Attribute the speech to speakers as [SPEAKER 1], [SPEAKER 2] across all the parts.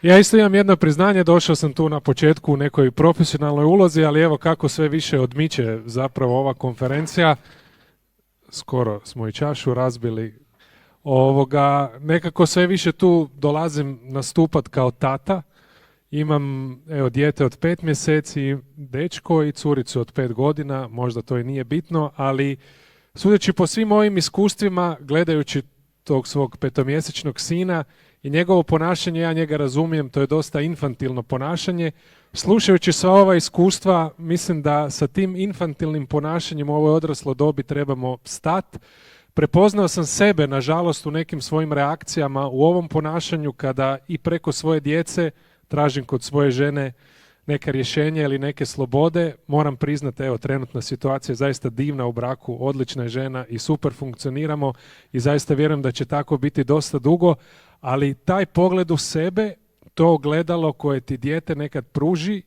[SPEAKER 1] Ja isto imam jedno priznanje, došao sam tu na početku u nekoj profesionalnoj ulozi, ali evo kako sve više odmiče zapravo ova konferencija, skoro smo i čašu razbili, nekako sve više tu dolazim nastupat kao tata. Imam evo dijete od 5 mjeseci, dečko i curicu od 5 godina, možda to i nije bitno, ali sudeći po svim ovim iskustvima, gledajući tog svog 5-mjesečnog sina i njegovo ponašanje, ja njega razumijem, to je dosta infantilno ponašanje. Slušajući sva ova iskustva, mislim da sa tim infantilnim ponašanjem u ovoj odrasloj dobi trebamo stati. Prepoznao sam sebe, nažalost, u nekim svojim reakcijama u ovom ponašanju kada i preko svoje djece tražim kod svoje žene neka rješenja ili neke slobode. Moram priznati, evo, trenutna situacija je zaista divna u braku, odlična je žena i super funkcioniramo i zaista vjerujem da će tako biti dosta dugo, ali taj pogled u sebe, to ogledalo koje ti dijete nekad pruži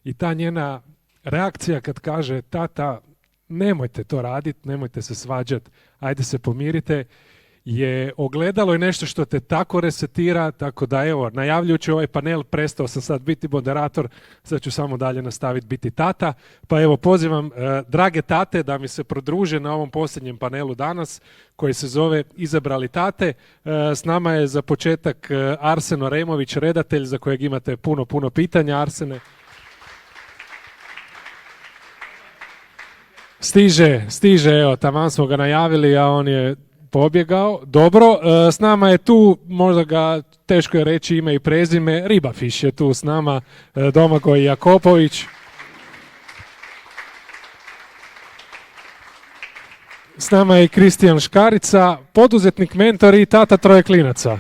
[SPEAKER 1] i ta njena reakcija kad kaže tata, nemojte to raditi, nemojte se svađati, ajde se pomirite, je ogledalo i nešto što te tako resetira, tako da evo, najavljujući ovaj panel, prestao sam sad biti moderator, sad ću samo dalje nastaviti biti tata, pa evo pozivam drage tate da mi se prodruže na ovom posljednjem panelu danas, koji se zove Izabrali tate. S nama je za početak Arsen Oremović, redatelj za kojeg imate puno pitanja. Arsene, stiže, evo, taman smo ga najavili, a on je pobjegao. Dobro, s nama je tu, možda ga teško je reći ime i prezime, Ribafiš je tu s nama, Domagoj Jakopović. S nama je i Kristijan Škarica, poduzetnik, mentor i tata troje klinaca.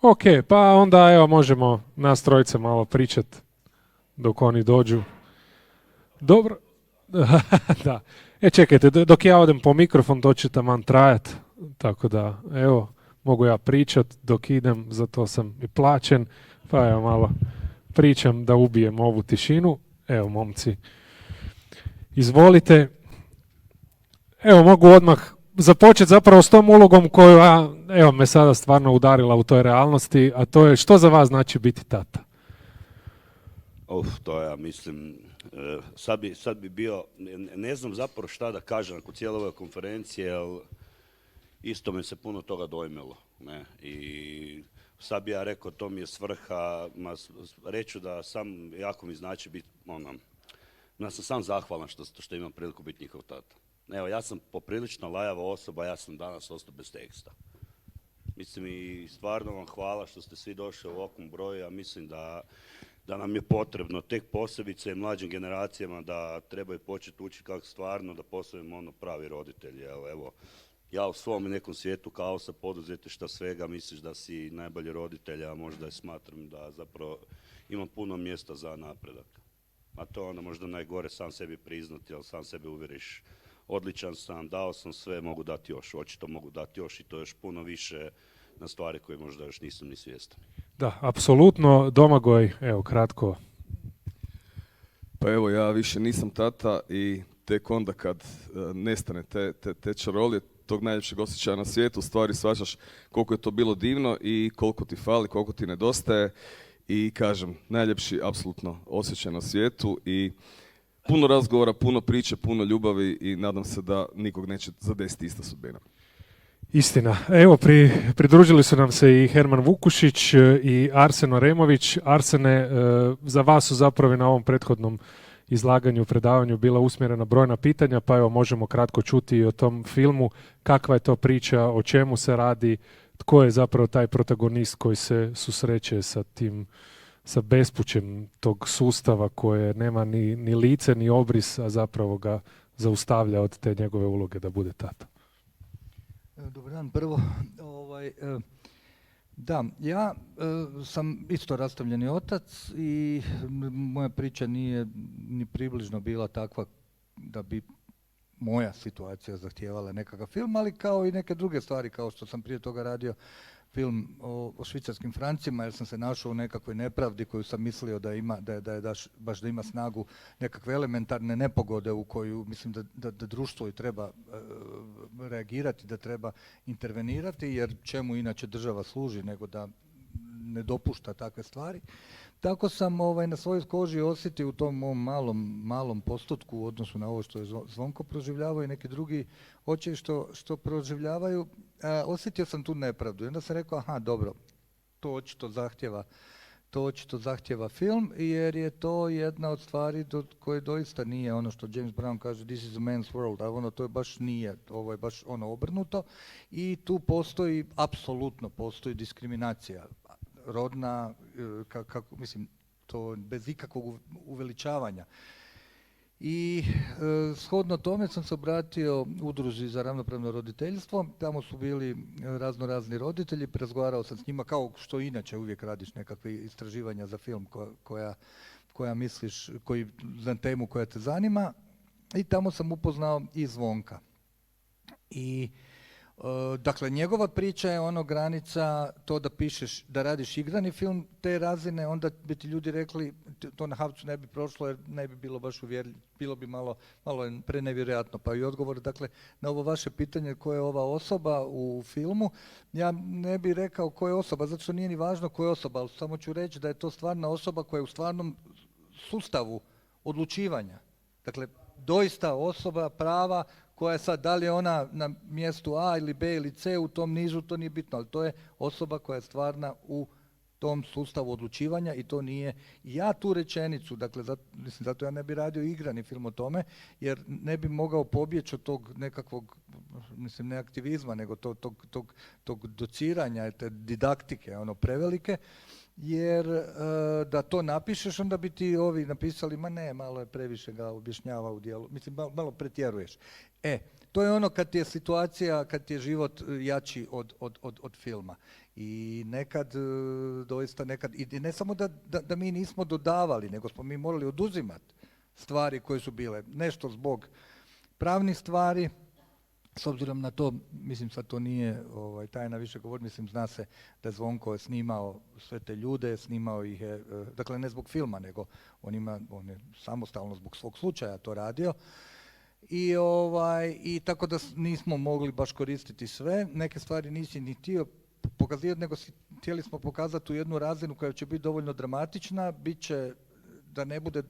[SPEAKER 1] Ok, pa onda evo možemo nas trojice malo pričati dok oni dođu. Dobro. Da. Čekajte, dok ja odem po mikrofon, to će taman trajat. Tako da, evo, mogu ja pričat dok idem, zato sam i plaćen. Pa evo malo pričam da ubijem ovu tišinu. Evo, momci, izvolite. Evo, mogu odmah započeti zapravo s tom ulogom koja, evo, me sada stvarno udarila u toj realnosti, a to je što za vas znači biti tata?
[SPEAKER 2] To ja mislim, sad bi bio, ne znam zapravo šta da kažem nakon cijele ove konferencije, jer isto me se puno toga dojmilo. Ne? I sad bi ja rekao, to mi je svrha, reću da sam, jako mi znači biti, ja sam sam zahvalan što imam priliku biti njihov tata. Evo, ja sam poprilično lajava osoba, ja sam danas ostao bez teksta. Mislim i stvarno vam hvala što ste svi došli u ovakvom broju, ja mislim da nam je potrebno tek posebice mlađim generacijama da trebaju početi učiti kako stvarno da postavimo pravi roditelji. Evo, ja u svom nekom svijetu kaosa, poduzetništva, svega misliš da si najbolji roditelj, a možda smatram da zapravo imam puno mjesta za napredak. A to je onda možda najgore sam sebi priznati, ali sam sebe uvjeriš odličan sam, dao sam sve, mogu dati još, očito mogu dati još i to još puno više na stvari koje možda još nisam ni svjestan.
[SPEAKER 1] Da, apsolutno. Domagoj, evo kratko.
[SPEAKER 3] Pa evo, ja više nisam tata i tek onda kad nestane te čarolije, tog najljepšeg osjećaja na svijetu, u stvari shvaćaš koliko je to bilo divno i koliko ti fali, koliko ti nedostaje i kažem, najljepši apsolutno osjećaj na svijetu i puno razgovora, puno priče, puno ljubavi i nadam se da nikog neće zadesiti ista sudbina.
[SPEAKER 1] Istina. Evo, pridružili su nam se i Herman Vukušić i Arsen Oremović. Arsene, za vas su zapravo na ovom prethodnom izlaganju, predavanju bila usmjerena brojna pitanja, pa evo možemo kratko čuti i o tom filmu, kakva je to priča, o čemu se radi, tko je zapravo taj protagonist koji se susreće sa bespućem tog sustava koje nema ni lice, ni obris, a zapravo ga zaustavlja od te njegove uloge da bude tata.
[SPEAKER 4] Dobar dan, prvo. Da, ja sam isto rastavljeni otac i moja priča nije ni približno bila takva da bi moja situacija zahtijevala nekakav film, ali kao i neke druge stvari kao što sam prije toga radio film o švicarskim francima, jer sam se našao u nekakvoj nepravdi koju sam mislio da ima, baš da ima snagu nekakve elementarne nepogode u koju mislim da društvo i treba reagirati, da treba intervenirati, jer čemu inače država služi nego da ne dopušta takve stvari. Tako sam na svojoj koži osjetio u tom mom malom postotku u odnosu na ovo što je Zvonko proživljavao i neki drugi očevi što proživljavaju, osjetio sam tu nepravdu. I onda sam rekao, aha, dobro, to očito zahtjeva film, jer je to jedna od stvari koje doista nije ono što James Brown kaže this is a man's world, a to je baš nije, ovo je baš obrnuto i tu apsolutno postoji diskriminacija rodna, mislim, to bez ikakvog uveličavanja. I shodno tome sam se obratio Udruzi za ravnopravno roditeljstvo, tamo su bili razni roditelji, razgovarao sam s njima kao što inače uvijek radiš nekakve istraživanja za film koja misliš, za temu koja te zanima, i tamo sam upoznao i Zvonka. I dakle, njegova priča je granica to da pišeš, da radiš igrani film te razine, onda bi ti ljudi rekli to na Havcu ne bi prošlo jer ne bi bilo baš uvjerljivo, bilo bi malo prenevjerojatno. Pa i odgovor, dakle, na ovo vaše pitanje ko je ova osoba u filmu, ja ne bih rekao ko je osoba, zato što nije ni važno ko je osoba, ali samo ću reći da je to stvarna osoba koja je u stvarnom sustavu odlučivanja. Dakle, doista osoba prava koja je sad, da li je ona na mjestu A ili B ili C u tom nizu, to nije bitno, ali to je osoba koja je stvarna u tom sustavu odlučivanja i to nije. Ja tu rečenicu, dakle, zato ja ne bi radio igrani film o tome, jer ne bi mogao pobjeći od tog nekakvog, mislim, ne aktivizma, nego tog dociranja, te didaktike, prevelike, jer da to napišeš, onda bi ti ovi napisali, ma ne, malo je previše ga objašnjava u dijelu, mislim, malo pretjeruješ. To je ono kad ti je situacija, kad ti je život jači od filma. I nekad, doista nekad, i ne samo da mi nismo dodavali, nego smo mi morali oduzimati stvari koje su bile. Nešto zbog pravnih stvari, s obzirom na to, mislim sad to nije tajna više govor, mislim zna se da Zvonko je snimao sve te ljude, snimao ih je, dakle ne zbog filma, nego on je samostalno zbog svog slučaja to radio. I tako da nismo mogli baš koristiti sve, neke stvari nisi ni htio pokazivati, nego htjeli smo pokazati u jednu razinu koja će biti dovoljno dramatična, bit će da ne bude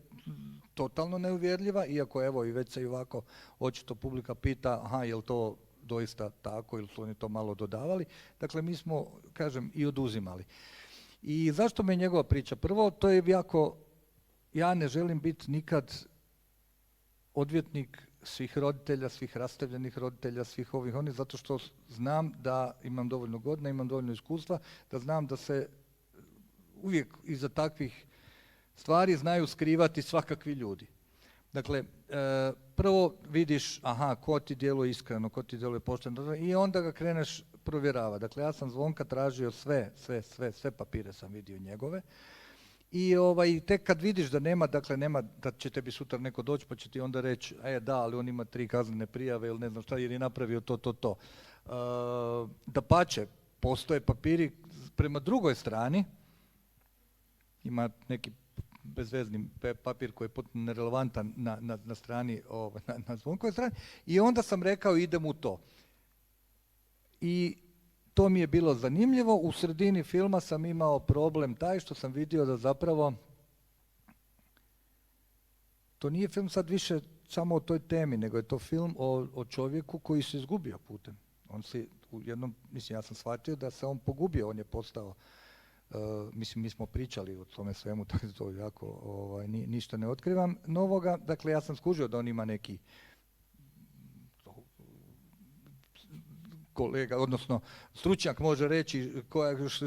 [SPEAKER 4] totalno neuvjerljiva, iako evo i već se i ovako očito publika pita, aha, je li to doista tako ili su oni to malo dodavali. Dakle, mi smo, kažem, i oduzimali. I zašto me je njegova priča? Prvo, to je jako, ja ne želim biti nikad odvjetnik svih roditelja, svih rastavljenih roditelja, svih ovih onih, zato što znam da imam dovoljno godina, imam dovoljno iskustva, da znam da se uvijek iza takvih stvari znaju skrivati svakakvi ljudi. Dakle, prvo vidiš, aha, ko ti djeluje iskreno, ko ti djeluje pošteno, i onda ga kreneš provjeravati. Dakle, ja sam Zvonka tražio sve papire sam vidio njegove. I tek kad vidiš da nema, dakle nema da će tebi sutra neko doći pa će ti onda reći, da, ali on ima 3 kaznene prijave ili ne znam šta, jer je napravio to. Dapače, postoje papiri prema drugoj strani, ima neki bezvezni papir koji je potpuno nerelevantan na strani, na Zvonkovoj strani, i onda sam rekao idem u to. I to mi je bilo zanimljivo. U sredini filma sam imao problem taj što sam vidio da zapravo to nije film sad više samo o toj temi, nego je to film o čovjeku koji se izgubio putem. On si u jednom, mislim, ja sam shvatio da se on pogubio, on je postao, mislim, mi smo pričali o tome svemu, tako da to jako ništa ne otkrivam novoga. Dakle, ja sam skužio da on ima neki kolega, odnosno stručnjak može reći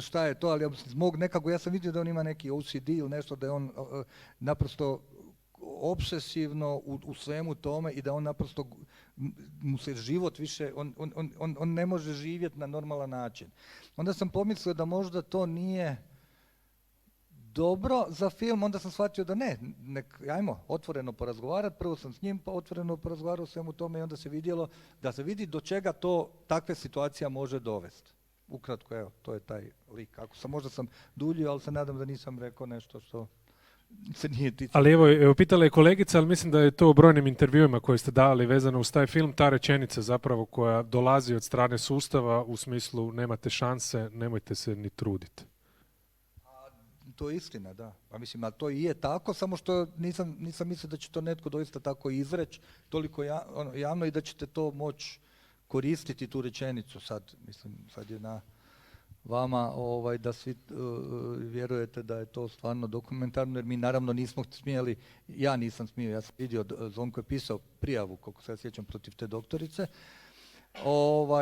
[SPEAKER 4] šta je to, ali zbog nekako, ja sam vidio da on ima neki OCD ili nešto, da je on naprosto obsesivno u svemu tome i da on naprosto mu se život više, on ne može živjeti na normalan način. Onda sam pomislio da možda to nije dobro za film, onda sam shvatio da ajmo otvoreno porazgovarati, prvo sam s njim pa otvoreno porazgovarao o svemu tome i onda se vidjelo da se vidi do čega to takve situacija može dovesti. ukratko, evo, to je taj lik. Možda sam duljio, ali se nadam da nisam rekao nešto što se nije ticalo.
[SPEAKER 1] Ali evo, pitala je kolegica, ali mislim da je to u brojnim intervjuima koje ste dali vezano uz taj film, ta rečenica zapravo koja dolazi od strane sustava u smislu nemate šanse, nemojte se ni truditi.
[SPEAKER 4] To je istina, da. Pa mislim, a to i je tako, samo što nisam mislio da će to netko doista tako izreći, toliko javno i da ćete to moći koristiti tu rečenicu sad. Mislim, sad je na vama da svi vjerujete da je to stvarno dokumentarno, jer mi naravno nismo smjeli, ja nisam smio, ja sam vidio, Zvonko je pisao prijavu, koliko se ja sjećam, protiv te doktorice,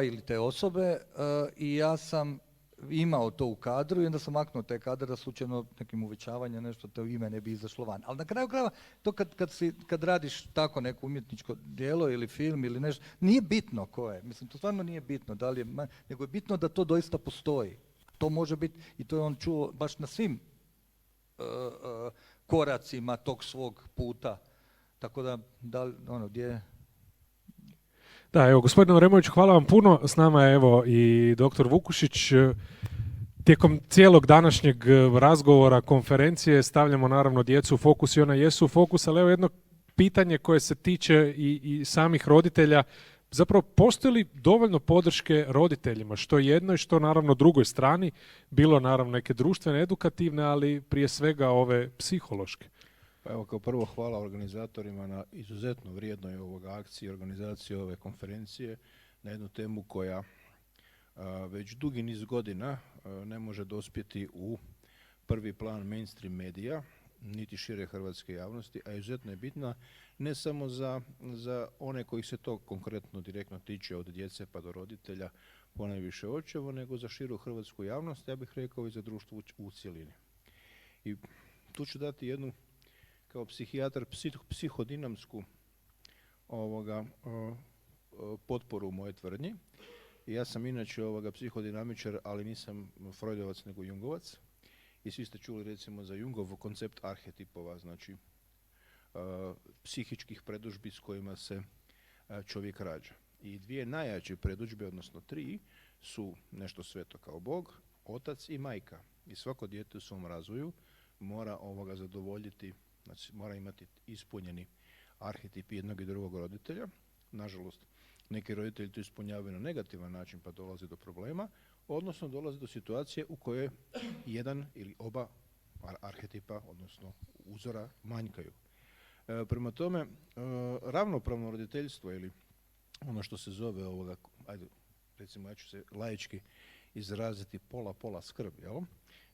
[SPEAKER 4] ili te osobe, i ja sam imao to u kadru i onda sam maknuo taj kadar da slučajno nekim uvećavanjem nešto to ime ne bi izašlo van. Ali na kraju krajeva, to kad radiš tako neko umjetničko djelo ili film ili nešto, nije bitno ko je. Mislim, to stvarno nije bitno, da li je, nego je bitno da to doista postoji. To može biti, i to je on čuo baš na svim koracima tog svog puta. Tako da gdje...
[SPEAKER 1] Da, evo, gospodine Oremović, hvala vam puno. S nama je evo i doktor Vukušić. Tijekom cijelog današnjeg razgovora, konferencije, stavljamo naravno djecu u fokus i ona jesu u fokus, ali evo jedno pitanje koje se tiče i samih roditelja. Zapravo, postoji li dovoljno podrške roditeljima, što jednoj, što naravno drugoj strani, bilo naravno neke društvene, edukativne, ali prije svega ove psihološke?
[SPEAKER 5] Pa evo, kao prvo hvala organizatorima na izuzetno vrijednoj akciji i organizaciji ove konferencije na jednu temu koja već dugi niz godina ne može dospjeti u prvi plan mainstream medija, niti šire hrvatske javnosti, a izuzetno je bitna ne samo za one kojih se to konkretno direktno tiče, od djece pa do roditelja, ponajviše očevo, nego za širu hrvatsku javnost, ja bih rekao i za društvo u cjelini. I tu ću dati jednu, kao psihijatar, psihodinamsku potporu u mojoj tvrdnji. Ja sam inače psihodinamičar, ali nisam Freudovac nego Jungovac. I svi ste čuli recimo za Jungov koncept arhetipova, znači psihičkih predodžbi s kojima se čovjek rađa. I dvije najjače predodžbe, odnosno tri, su nešto sveto kao Bog, otac i majka. I svako dijete u svom razvoju mora zadovoljiti, znači mora imati ispunjeni arhetip jednog i drugog roditelja. Nažalost, neki roditelji to ispunjavaju na negativan način pa dolazi do problema, odnosno dolazi do situacije u kojoj jedan ili oba arhetipa, odnosno uzora, manjkaju. Prema tome, ravnopravno roditeljstvo ili ono što se zove recimo ja ću se laički izraziti pola skrb, jel?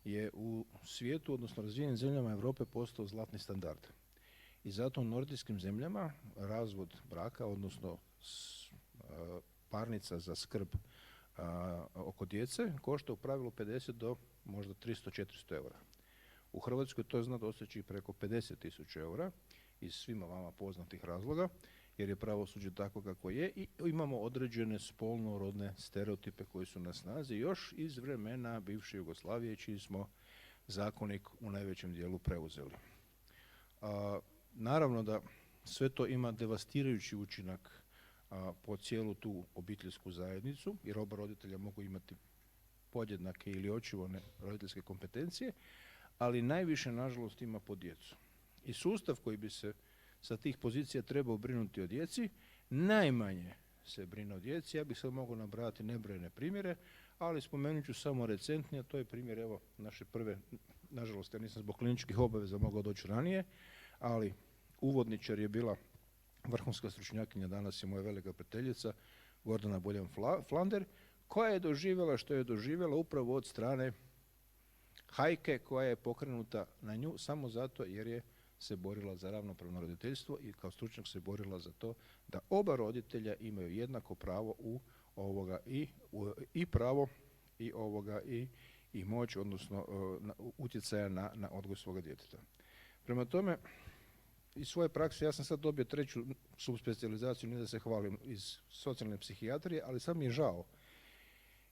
[SPEAKER 5] Je u svijetu, odnosno razvijenim zemljama Europe postao zlatni standard. I zato u nordijskim zemljama razvod braka, odnosno parnica za skrb oko djece, košta u pravilu 50 do možda 300-400 eura. U Hrvatskoj to zna doseći preko 50.000 eura iz svima vama poznatih razloga, jer je pravosuđe tako kako je i imamo određene spolno-rodne stereotipe koji su na snazi još iz vremena bivše Jugoslavije, čiji smo zakonik u najvećem dijelu preuzeli. Naravno da sve to ima devastirajući učinak po cijelu tu obiteljsku zajednicu, jer oba roditelja mogu imati podjednake ili očuvane roditeljske kompetencije, ali najviše, nažalost, ima po djecu. I sustav koji bi se sa tih pozicija trebao brinuti o djeci, najmanje se brine o djeci. Ja bih sad mogao nabrajati nebrojene primjere, ali spomenut ću samo recentnije, to je primjer evo naše prve, nažalost ja nisam zbog kliničkih obaveza mogao doći ranije, ali uvodničar je bila vrhunska stručnjakinja, danas je moja velika prijateljica Gordana Boljan-Flander, koja je doživjela što je doživjela upravo od strane hajke koja je pokrenuta na nju samo zato jer je se borila za ravnopravno roditeljstvo i kao stručnjak se borila za to da oba roditelja imaju jednako pravo i pravo i moć, odnosno utjecaja na odgoj svoga djeteta. Prema tome, iz svoje prakse ja sam sad dobio treću subspecijalizaciju, ne da se hvalim, iz socijalne psihijatrije, ali sad mi je žao.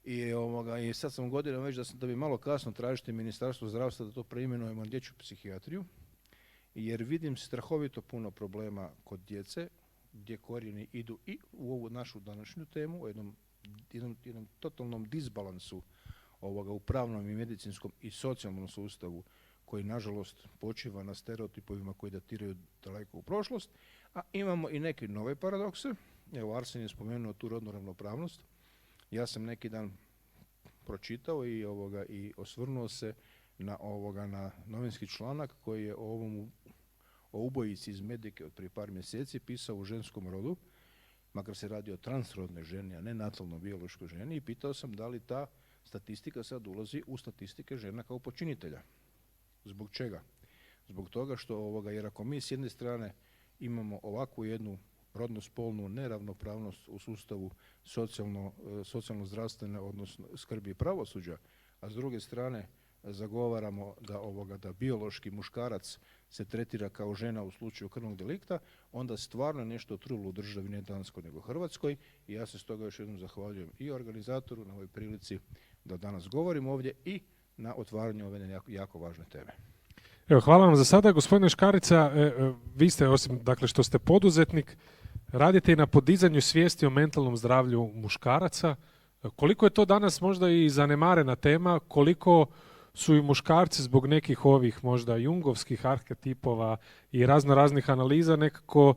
[SPEAKER 5] I sad sam godinama već da bi malo kasno tražiti Ministarstvo zdravstva da to preimenujemo na dječju psihijatriju, jer vidim strahovito puno problema kod djece, gdje korijeni idu i u ovu našu današnju temu, u jednom jednom totalnom disbalansu u pravnom i medicinskom i socijalnom sustavu koji nažalost počiva na stereotipovima koji datiraju daleko u prošlost, a imamo i neke nove paradokse. Evo, Arsen je spomenuo tu rodnu ravnopravnost. Ja sam neki dan pročitao i osvrnuo se na novinski članak koji je o ubojici iz Medike od prije par mjeseci pisao u ženskom rodu, makar se radi o transrodnoj ženi, a ne natalno-biološkoj ženi, i pitao sam da li ta statistika sad ulazi u statistike žena kao počinitelja. Zbog čega? Zbog toga što, jer ako mi s jedne strane imamo ovakvu jednu rodno-spolnu neravnopravnost u sustavu socijalno-zdravstvene, odnosno skrbi i pravosuđa, a s druge strane zagovaramo da biološki muškarac se tretira kao žena u slučaju krvnog delikta, onda stvarno nešto trulo u državi, ne Danskoj nego Hrvatskoj, i ja se stoga još jednom zahvaljujem i organizatoru na ovoj prilici da danas govorim ovdje i na otvaranju ove jako važne teme.
[SPEAKER 1] Evo, hvala vam za sada. Gospodine Škarica, vi ste, osim dakle, što ste poduzetnik, radite i na podizanju svijesti o mentalnom zdravlju muškaraca. Koliko je to danas možda i zanemarena tema, koliko su i muškarci zbog nekih ovih možda jungovskih arhetipova i raznih analiza nekako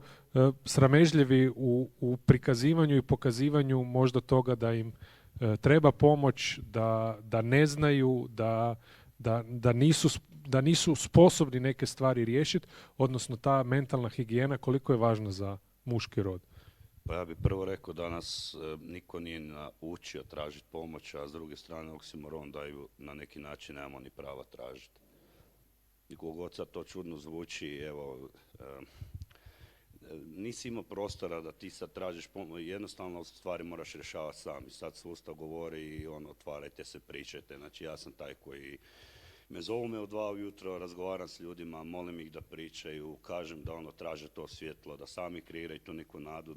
[SPEAKER 1] sramežljivi u prikazivanju i pokazivanju možda toga da im treba pomoć, da ne znaju, da nisu sposobni neke stvari riješiti, odnosno ta mentalna higijena koliko je važna za muški rod.
[SPEAKER 2] Pa ja bih prvo rekao da nas niko nije naučio tražiti pomoć, a s druge strane oksimoron da ju na neki način nemamo ni prava tražiti. I kogod sad to čudno zvuči, evo, nisi imao prostora da ti sad tražiš pomoć, jednostavno stvari moraš rješavati sam. I sad sustav govori i otvarajte se, pričajte. Znači ja sam taj koji me zovu u 2 ujutro, razgovaram s ljudima, molim ih da pričaju, kažem da traže to svjetlo, da sami kreiraju tu neku nadu,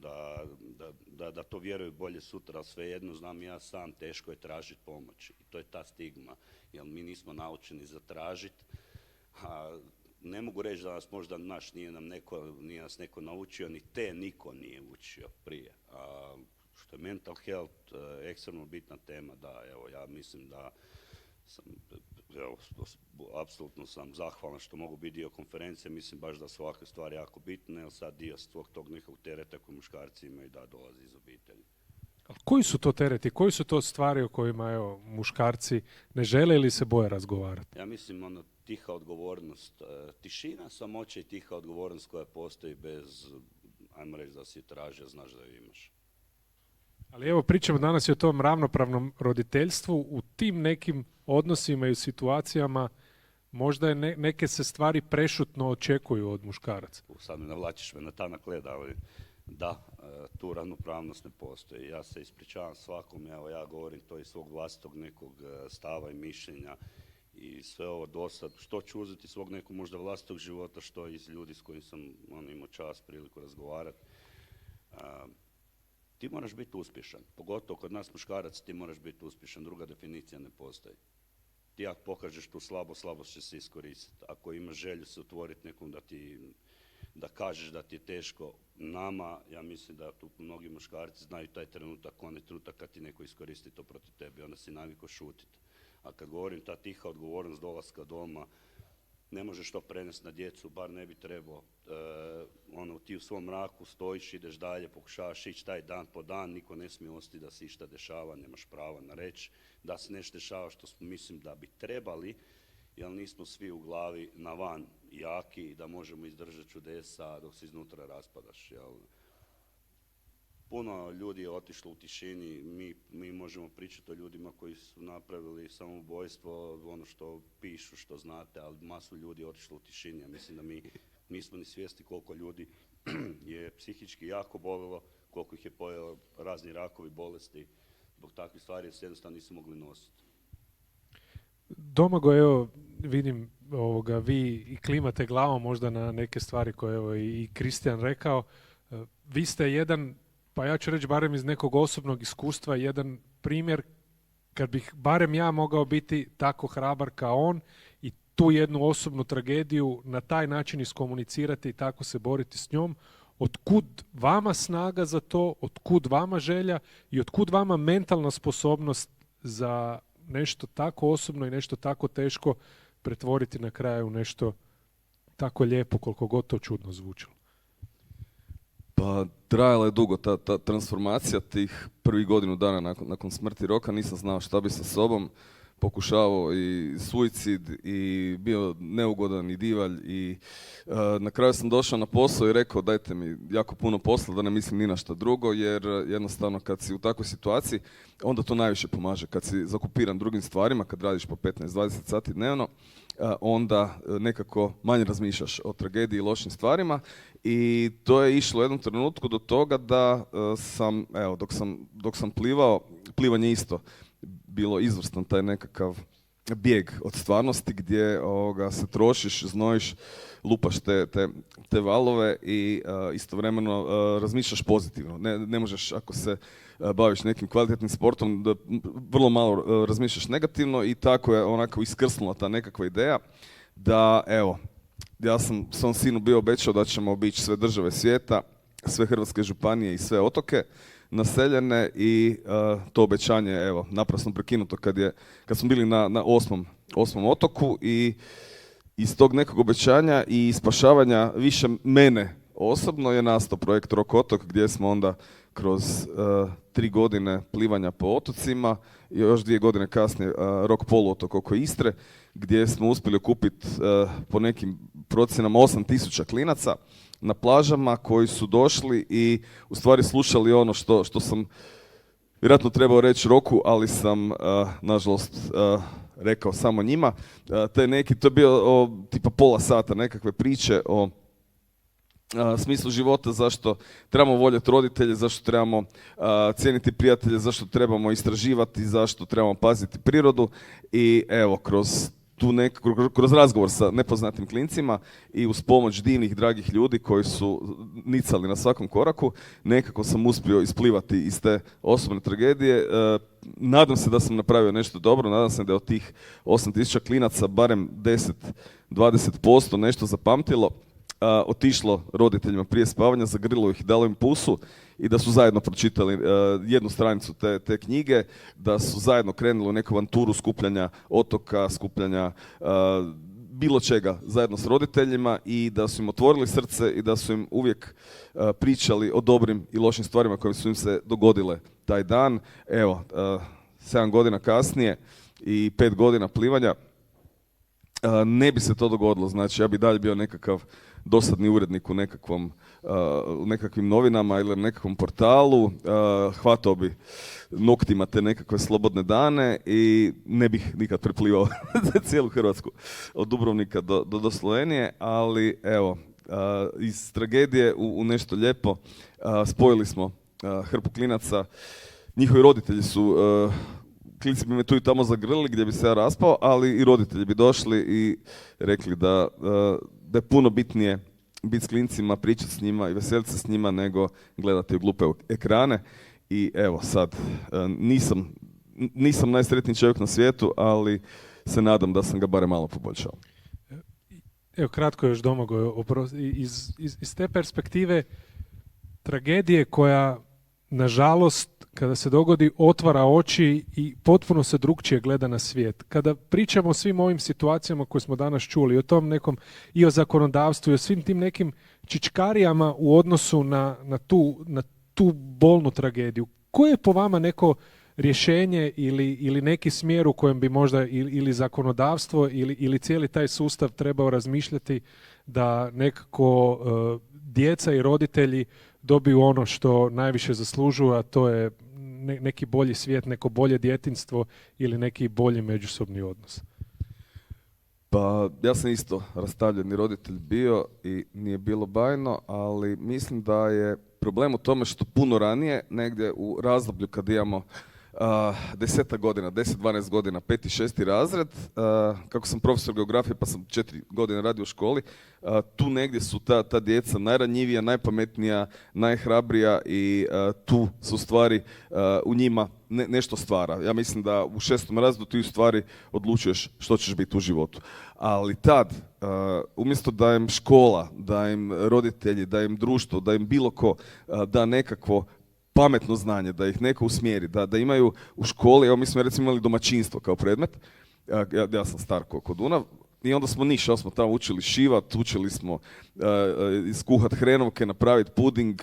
[SPEAKER 2] da to vjeruju bolje sutra, ali svejedno znam ja sam, teško je tražiti pomoć. I to je ta stigma, jer mi nismo naučeni za tražiti. Ne mogu reći da nas možda nije nas neko naučio, ni te niko nije učio prije. Što je mental health ekstremno bitna tema, da, evo, ja mislim da apsolutno sam zahvalan što mogu biti dio konferencije, mislim baš da su ovakve stvari jako bitne, jer sad dio svog tog nekog tereta koji muškarci imaju da dolazi iz obitelji.
[SPEAKER 1] Koji su to tereti, koji su to stvari o kojima muškarci ne žele ili se boje razgovarati?
[SPEAKER 2] Ja mislim tiha odgovornost, tišina, samoća i tiha odgovornost koja postoji bez, ajmo reći da si je tražio, znaš da ju imaš.
[SPEAKER 1] Ali evo, pričamo danas i o tom ravnopravnom roditeljstvu. U tim nekim odnosima i situacijama možda je neke se stvari prešutno očekuju od muškaraca.
[SPEAKER 2] Sad me navlačiš me na tanak led, ali da, tu ravnopravnost ne postoji. Ja se ispričavam svakom, evo ja govorim to iz svog vlastitog nekog stava i mišljenja i sve ovo dosad, što ću uzeti svog nekog možda vlastitog života, što iz ljudi s kojim sam imao čast, priliku razgovarati. Ti moraš biti uspješan, pogotovo kod nas muškarac ti moraš biti uspješan, druga definicija ne postoji. Ti ako pokažeš tu slabost će se iskoristiti. Ako imaš želju se otvoriti nekom da kažeš da ti je teško, nama, ja mislim da tu mnogi muškarci znaju taj trenutak, onaj trenutak kad ti neko iskoristi to protiv tebe, onda si navikao šutiti. A kad govorim ta tiha odgovornost dolaska doma, ne možeš to prenesti na djecu, bar ne bi trebao. Ti u svom mraku stojiš, ideš dalje, pokušavaš ići taj dan po dan, niko ne smije ostati da se išta dešava, nemaš prava na reći da se nešto dešava što mislim da bi trebali, jer nismo svi u glavi na van jaki i da možemo izdržati čudesa dok se iznutra raspadaš. Jel? Puno ljudi je otišlo u tišini, mi možemo pričati o ljudima koji su napravili samoubojstvo, ono što pišu, što znate, ali masu ljudi je otišlo u tišini. Ja mislim da mi nismo ni svijesti koliko ljudi je psihički jako bolilo, koliko ih je pojelo razni rakovi, bolesti, zbog takvih stvari se jednostavno nisu mogli nositi.
[SPEAKER 1] Domagoj, evo, vidim vi i klimate glavom možda na neke stvari koje evo i Kristijan rekao. Vi ste jedan, pa ja ću reći barem iz nekog osobnog iskustva, jedan primjer kad bih barem ja mogao biti tako hrabar kao on i tu jednu osobnu tragediju na taj način iskomunicirati i tako se boriti s njom, Otkud vama snaga za to, otkud vama želja i otkud vama mentalna sposobnost za nešto tako osobno i nešto tako teško pretvoriti na kraju u nešto tako lijepo, koliko god to čudno zvučalo?
[SPEAKER 3] Pa trajala je dugo ta transformacija tih prvih godinu dana nakon smrti Roka. Nisam znao šta bi sa sobom, pokušavao i suicid i bio neugodan i divalj i na kraju sam došao na posao i rekao dajte mi jako puno posla da ne mislim ni na šta drugo, jer jednostavno kad si u takvoj situaciji onda to najviše pomaže. Kad si zakupiran drugim stvarima, kad radiš po 15-20 sati dnevno, onda nekako manje razmišljaš o tragediji i lošim stvarima i to je išlo u jednom trenutku do toga da sam, evo, dok sam plivao, plivanje isto bilo izvrstan taj nekakav bijeg od stvarnosti gdje se trošiš, znojiš, lupaš te valove i istovremeno razmišljaš pozitivno. Ne možeš, ako se baviš nekim kvalitetnim sportom, da vrlo malo razmišljaš negativno i tako je onako iskrsnula ta nekakva ideja da, evo, ja sam svom sinu bio obećao da ćemo obići sve države svijeta, sve hrvatske županije i sve otoke naseljene i to obećanje evo naprasno prekinuto kad smo bili na osmom otoku i iz tog nekog obećanja i spašavanja više mene osobno je nastao projekt Rok otok gdje smo onda kroz 3 godine plivanja po otocima i još 2 godine kasnije Rok poluotok oko Istre gdje smo uspjeli okupiti po nekim procjenama 8.000 klinaca na plažama koji su došli i u stvari slušali ono što sam vjerojatno trebao reći Roku, ali sam nažalost rekao samo njima. To je bio tipa pola sata nekakve priče o smislu života, zašto trebamo voljeti roditelje, zašto trebamo cijeniti prijatelje, zašto trebamo istraživati, zašto trebamo paziti prirodu i evo kroz razgovor sa nepoznatim klincima i uz pomoć divnih, dragih ljudi koji su nicali na svakom koraku, nekako sam uspio isplivati iz te osobne tragedije. Nadam se da sam napravio nešto dobro, nadam se da je od tih 8.000 klinaca barem 10-20% nešto zapamtilo, otišlo roditeljima prije spavanja, zagrlilo ih, dalo im pusu i da su zajedno pročitali jednu stranicu te knjige, da su zajedno krenuli u neku avanturu skupljanja otoka, skupljanja bilo čega zajedno s roditeljima i da su im otvorili srce i da su im uvijek pričali o dobrim i lošim stvarima koje su im se dogodile taj dan. Evo, 7 godina kasnije i 5 godina plivanja ne bi se to dogodilo. Znači, ja bi dalje bio nekakav dosadni urednik u nekakvim novinama ili nekakvom portalu, hvatao bi noktima te nekakve slobodne dane i ne bih nikad preplivao cijelu Hrvatsku od Dubrovnika do Slovenije, ali evo, iz tragedije u nešto lijepo spojili smo hrpu klinaca. Njihovi roditelji su klinci bi me tu i tamo zagrlili gdje bi se ja raspao, ali i roditelji bi došli i rekli da je puno bitnije biti s klincima, pričati s njima i veseliti se s njima nego gledati u glupe ekrane. I evo sad, nisam najsretniji čovjek na svijetu, ali se nadam da sam ga barem malo poboljšao.
[SPEAKER 1] Evo kratko još Domagoj, iz te perspektive tragedije koja nažalost kada se dogodi otvara oči i potpuno se drukčije gleda na svijet. Kada pričamo o svim ovim situacijama koje smo danas čuli, o tom nekom i o zakonodavstvu i o svim tim nekim čičkarijama u odnosu na tu bolnu tragediju, koje je po vama neko rješenje ili neki smjer u kojem bi možda ili zakonodavstvo ili cijeli taj sustav trebao razmišljati da nekako djeca i roditelji dobiju ono što najviše zaslužuju, a to je neki bolji svijet, neko bolje djetinjstvo ili neki bolji međusobni odnos?
[SPEAKER 3] Pa ja sam isto rastavljeni roditelj bio i nije bilo bajno, ali mislim da je problem u tome što puno ranije, negdje u razdoblju kad imamo 10 godina, 10-12 godina, 5. 6. razred, kako sam profesor geografije pa sam 4 godine radio u školi, tu negdje su ta djeca najranjivija, najpametnija, najhrabrija i tu su u stvari u njima nešto stvara. Ja mislim da u 6. razredu ti u stvari odlučuješ što ćeš biti u životu. Ali tad, umjesto da im škola, da im roditelji, da im društvo, da im bilo ko da nekakvo pametno znanje, da ih neko usmjeri, da imaju u školi, evo mi smo recimo imali domaćinstvo kao predmet, ja sam star ko Dunav, i onda smo smo tamo učili šivat, učili smo iskuhat hrenovke, napraviti puding,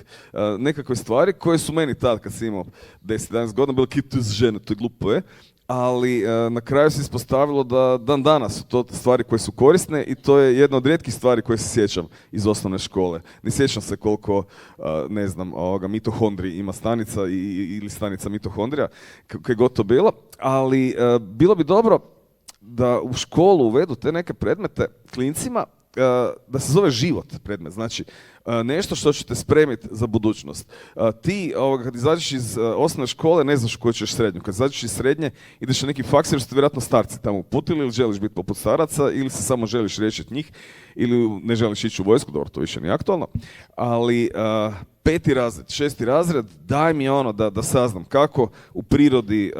[SPEAKER 3] nekakve stvari koje su meni tad kad sam imao 10-11 godina bile kitu iz žene, to je glupo je, ali na kraju se ispostavilo da dan danas su to stvari koje su korisne i to je jedna od rijetkih stvari koje se sjećam iz osnovne škole. Ne sjećam se koliko, ne znam, mitohondri ima stanica ili stanica mitohondrija, kaj god to bilo, ali bilo bi dobro da u školu uvedu te neke predmete klincima, da se zove život predmet, znači nešto što će te spremiti za budućnost. Ti kad izađeš iz osnovne škole ne znaš koju ćeš srednju, kad izađeš iz srednje ideš na neki faks jer su te vjerojatno starci tamo uputili ili želiš biti poput staraca ili se samo želiš riješiti njih ili ne želiš ići u vojsku, dobro to više nije aktualno, ali 5. razred, 6. razred, daj mi ono da saznam kako u prirodi,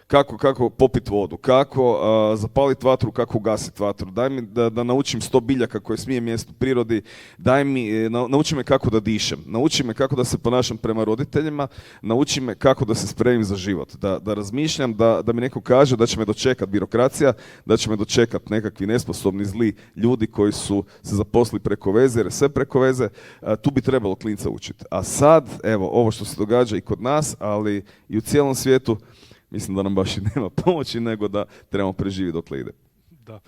[SPEAKER 3] kako popiti vodu, kako zapaliti vatru, kako ugasiti vatru, daj mi da naučim 100 biljaka koje smijem jesti u prirodi, daj mi, nauči me kako da dišem, nauči me kako da se ponašam prema roditeljima, nauči me kako da se spremim za život, da razmišljam, da mi neko kaže da će me dočekat birokracija, da će me dočekat nekakvi nesposobni zli ljudi koji su se zaposlili preko veze, jer je sve preko veze, tu bi trebalo klinca učiti. A sad, evo, ovo što se događa i kod nas, ali i u cijelom svijetu, mislim da nam baš i nema pomoći, nego da trebamo preživjeti dokle ide.
[SPEAKER 1] Da.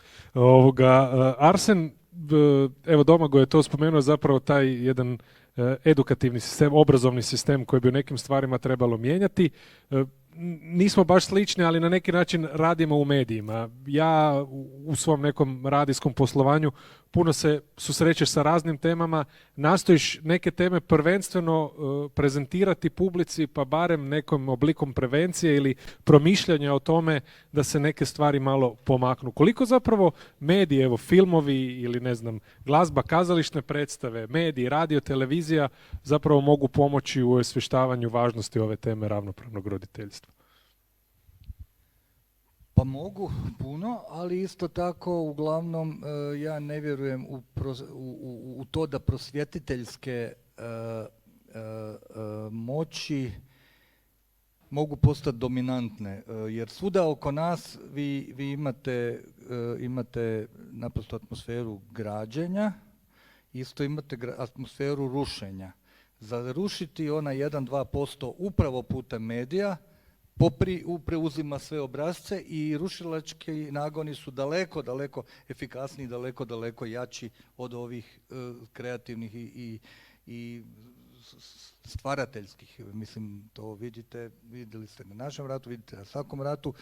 [SPEAKER 1] Arsen, evo Domagoj je to spomenuo, zapravo taj jedan edukativni sistem, obrazovni sistem koji bi u nekim stvarima trebalo mijenjati. Nismo baš slični, ali na neki način radimo u medijima. Ja u svom nekom radijskom poslovanju puno se susrećeš sa raznim temama, nastojiš neke teme prvenstveno prezentirati publici, pa barem nekom oblikom prevencije ili promišljanja o tome da se neke stvari malo pomaknu. Koliko zapravo mediji, evo filmovi ili ne znam, glazba, kazališne predstave, mediji, radio, televizija zapravo mogu pomoći u osvještavanju važnosti ove teme ravnopravnog roditeljstva?
[SPEAKER 4] Pa mogu puno, ali isto tako uglavnom ja ne vjerujem u to da prosvjetiteljske moći mogu postati dominantne, jer svuda oko nas vi imate naprosto atmosferu građenja, isto imate atmosferu rušenja. Za rušiti ona 1-2% upravo putem medija, preuzima sve obrazce i rušilački nagoni su daleko, daleko efikasniji, daleko jači od ovih kreativnih i stvarateljskih. Mislim, to vidjeli ste na našem ratu, vidite na svakom ratu,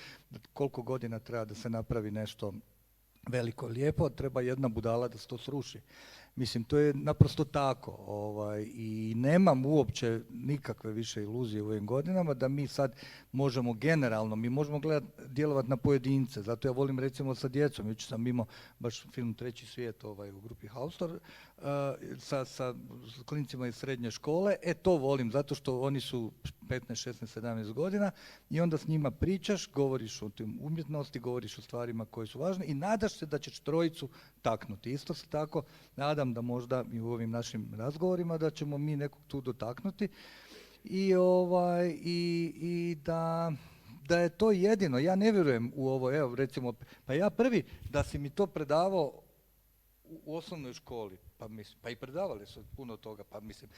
[SPEAKER 4] koliko godina treba da se napravi nešto veliko, lijepo, treba jedna budala da se to sruši. Mislim, to je naprosto tako i nemam uopće nikakve više iluzije u ovim godinama da mi sad možemo generalno, mi možemo djelovati na pojedince, zato ja volim recimo sa djecom, jučer sam imao baš film Treći svijet u grupi Haustor sa klincima iz srednje škole, to volim zato što oni su 15, 16, 17 godina i onda s njima pričaš, govoriš o tim umjetnosti, govoriš o stvarima koje su važne i nadaš se da ćeš trojicu taknuti. Isto se tako nadam da možda i u ovim našim razgovorima da ćemo mi nekog tu dotaknuti i da je to jedino. Ja ne vjerujem u ovo, evo recimo, pa ja prvi da si mi to predavao u osnovnoj školi, pa i predavali su puno toga, pa mislim,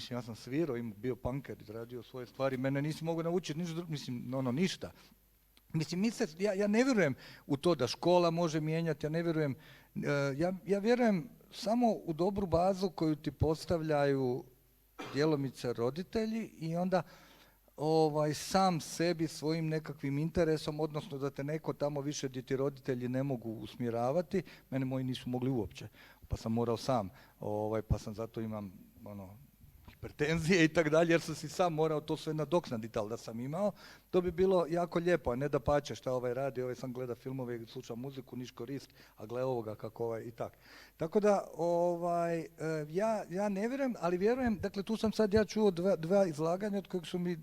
[SPEAKER 4] ja sam svirao, bio punker, izradio svoje stvari, mene nisi mogao naučiti ništa. Mislim, ja ne vjerujem u to da škola može mijenjati, ja ne vjerujem, ja vjerujem samo u dobru bazu koju ti postavljaju djelomice roditelji i onda sam sebi svojim nekakvim interesom, odnosno da te neko tamo više gdje ti roditelji ne mogu usmjeravati, mene moji nisu mogli uopće, pa sam morao sam, pa sam zato imam hipertenzije i tak dalje, jer sam si sam morao to sve nadoknaditi, ali da sam imao, to bi bilo jako lijepo, a ne da pače šta ovaj radi, ovaj sam gleda filmove i sluša muziku, niš korist, a gle ovoga kako ovaj i tak. Tako da, ja ne vjerujem, ali vjerujem, dakle tu sam sad ja čuo dva izlaganja od kojeg su mi,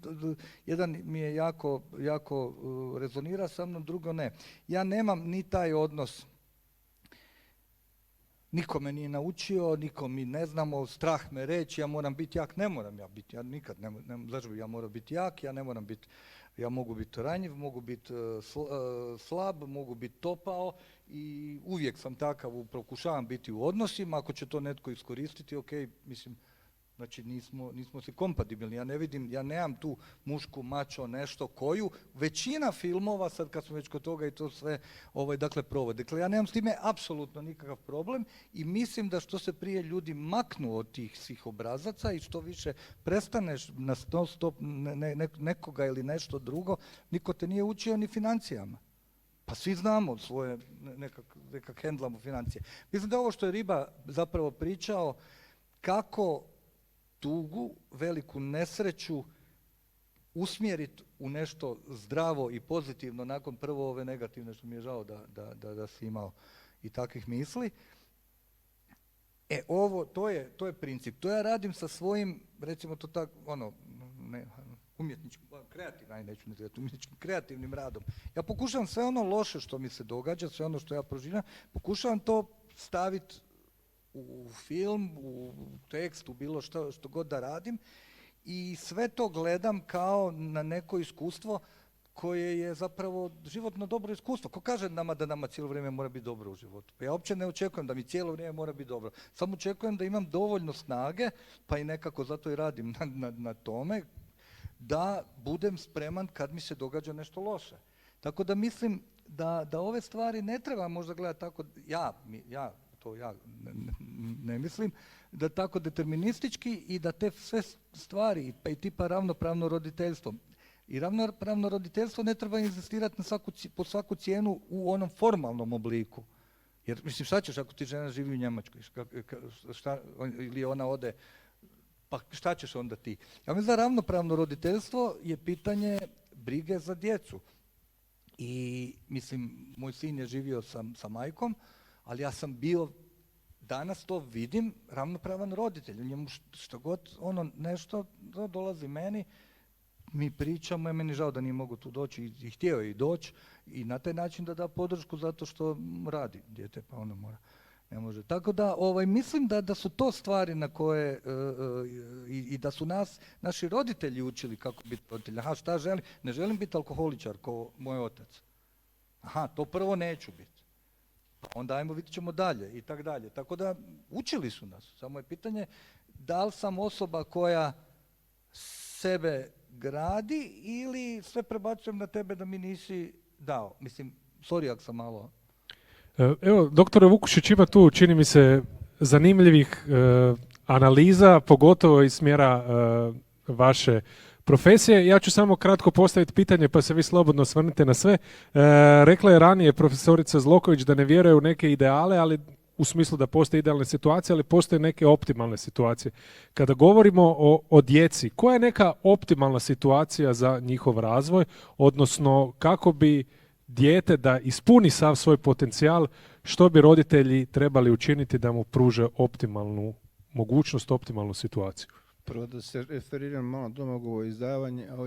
[SPEAKER 4] jedan mi je jako rezonira sa mnom, drugo ne. Ja nemam ni taj odnos. Niko me nije naučio, niko mi ne znamo, strah me reći, ja moram biti jak, ne moram ja biti, ja nikad zašto bi ja morao biti jak, ja ne moram biti, ja mogu biti ranjiv, mogu biti slab, mogu biti topao i uvijek sam takav, pokušavam biti u odnosima, ako će to netko iskoristiti, ok, mislim, znači nismo si kompatibilni, ja ne vidim, ja nemam tu mušku mačo nešto koju većina filmova, sad kad smo već kod toga i to sve dakle provode. Dakle, ja nemam s time apsolutno nikakav problem i mislim da što se prije ljudi maknu od tih svih obrazaca i što više prestaneš na stop nekoga ili nešto drugo, niko te nije učio ni financijama. Pa svi znamo svoje, nekak hendlamo financije. Mislim da ovo što je Riba zapravo pričao, kako tugu, veliku nesreću usmjeriti u nešto zdravo i pozitivno nakon prvo ove negativne, što mi je žao da si imao i takvih misli. To je princip. To ja radim sa svojim, recimo to tako, umjetničkim, kreativnim radom. Ja pokušavam sve ono loše što mi se događa, sve ono što ja proživljam, pokušavam to staviti u film, u tekst, u bilo što god da radim i sve to gledam kao na neko iskustvo koje je zapravo životno dobro iskustvo. Ko kaže nama da nama cijelo vrijeme mora biti dobro u životu? Pa ja uopće ne očekujem da mi cijelo vrijeme mora biti dobro. Samo očekujem da imam dovoljno snage, pa i nekako zato i radim na tome, da budem spreman kad mi se događa nešto loše. Tako da mislim da ove stvari ne treba možda gledati tako, ja ne mislim, da tako deterministički i da te sve stvari, pa i tipa ravnopravno roditeljstvo. I ravnopravno roditeljstvo ne treba inzistirati po svaku cijenu u onom formalnom obliku. Jer, mislim, šta ćeš ako ti žena živi u Njemačkoj? Ili ona ode, pa šta ćeš onda ti? Ja mislim da ravnopravno roditeljstvo je pitanje brige za djecu. I, mislim, moj sin je živio sa majkom, ali ja sam bio, danas to vidim, ravnopravan roditelj. Njemu što god nešto dolazi meni, mi pričamo, je meni žao da nije mogu tu doći i htio je i doći i na taj način da podršku zato što radi dijete, pa ono mora, ne može. Tako da mislim da su to stvari na koje i da su naši roditelji učili kako biti roditelj. Aha, šta želim? Ne želim biti alkoholičar kao moj otac. Aha, to prvo neću biti. Onda ajmo, vidit ćemo dalje i tak dalje. Tako da učili su nas. Samo je pitanje da li sam osoba koja sebe gradi ili sve prebacujem na tebe da mi nisi dao. Mislim, sorry ako sam malo...
[SPEAKER 1] Evo, doktore Vukušić, ima tu, čini mi se, zanimljivih analiza, pogotovo iz smjera vaše profesije. Ja ću samo kratko postaviti pitanje, pa se vi slobodno osvrnite na sve. Rekla je ranije profesorica Zloković da ne vjeruje u neke ideale, ali u smislu da postoje idealne situacije, ali postoje neke optimalne situacije. Kada govorimo o djeci, koja je neka optimalna situacija za njihov razvoj, odnosno kako bi dijete da ispuni sav svoj potencijal, što bi roditelji trebali učiniti da mu pruže optimalnu mogućnost, optimalnu situaciju?
[SPEAKER 5] Prvo da se referiram malo Domagovo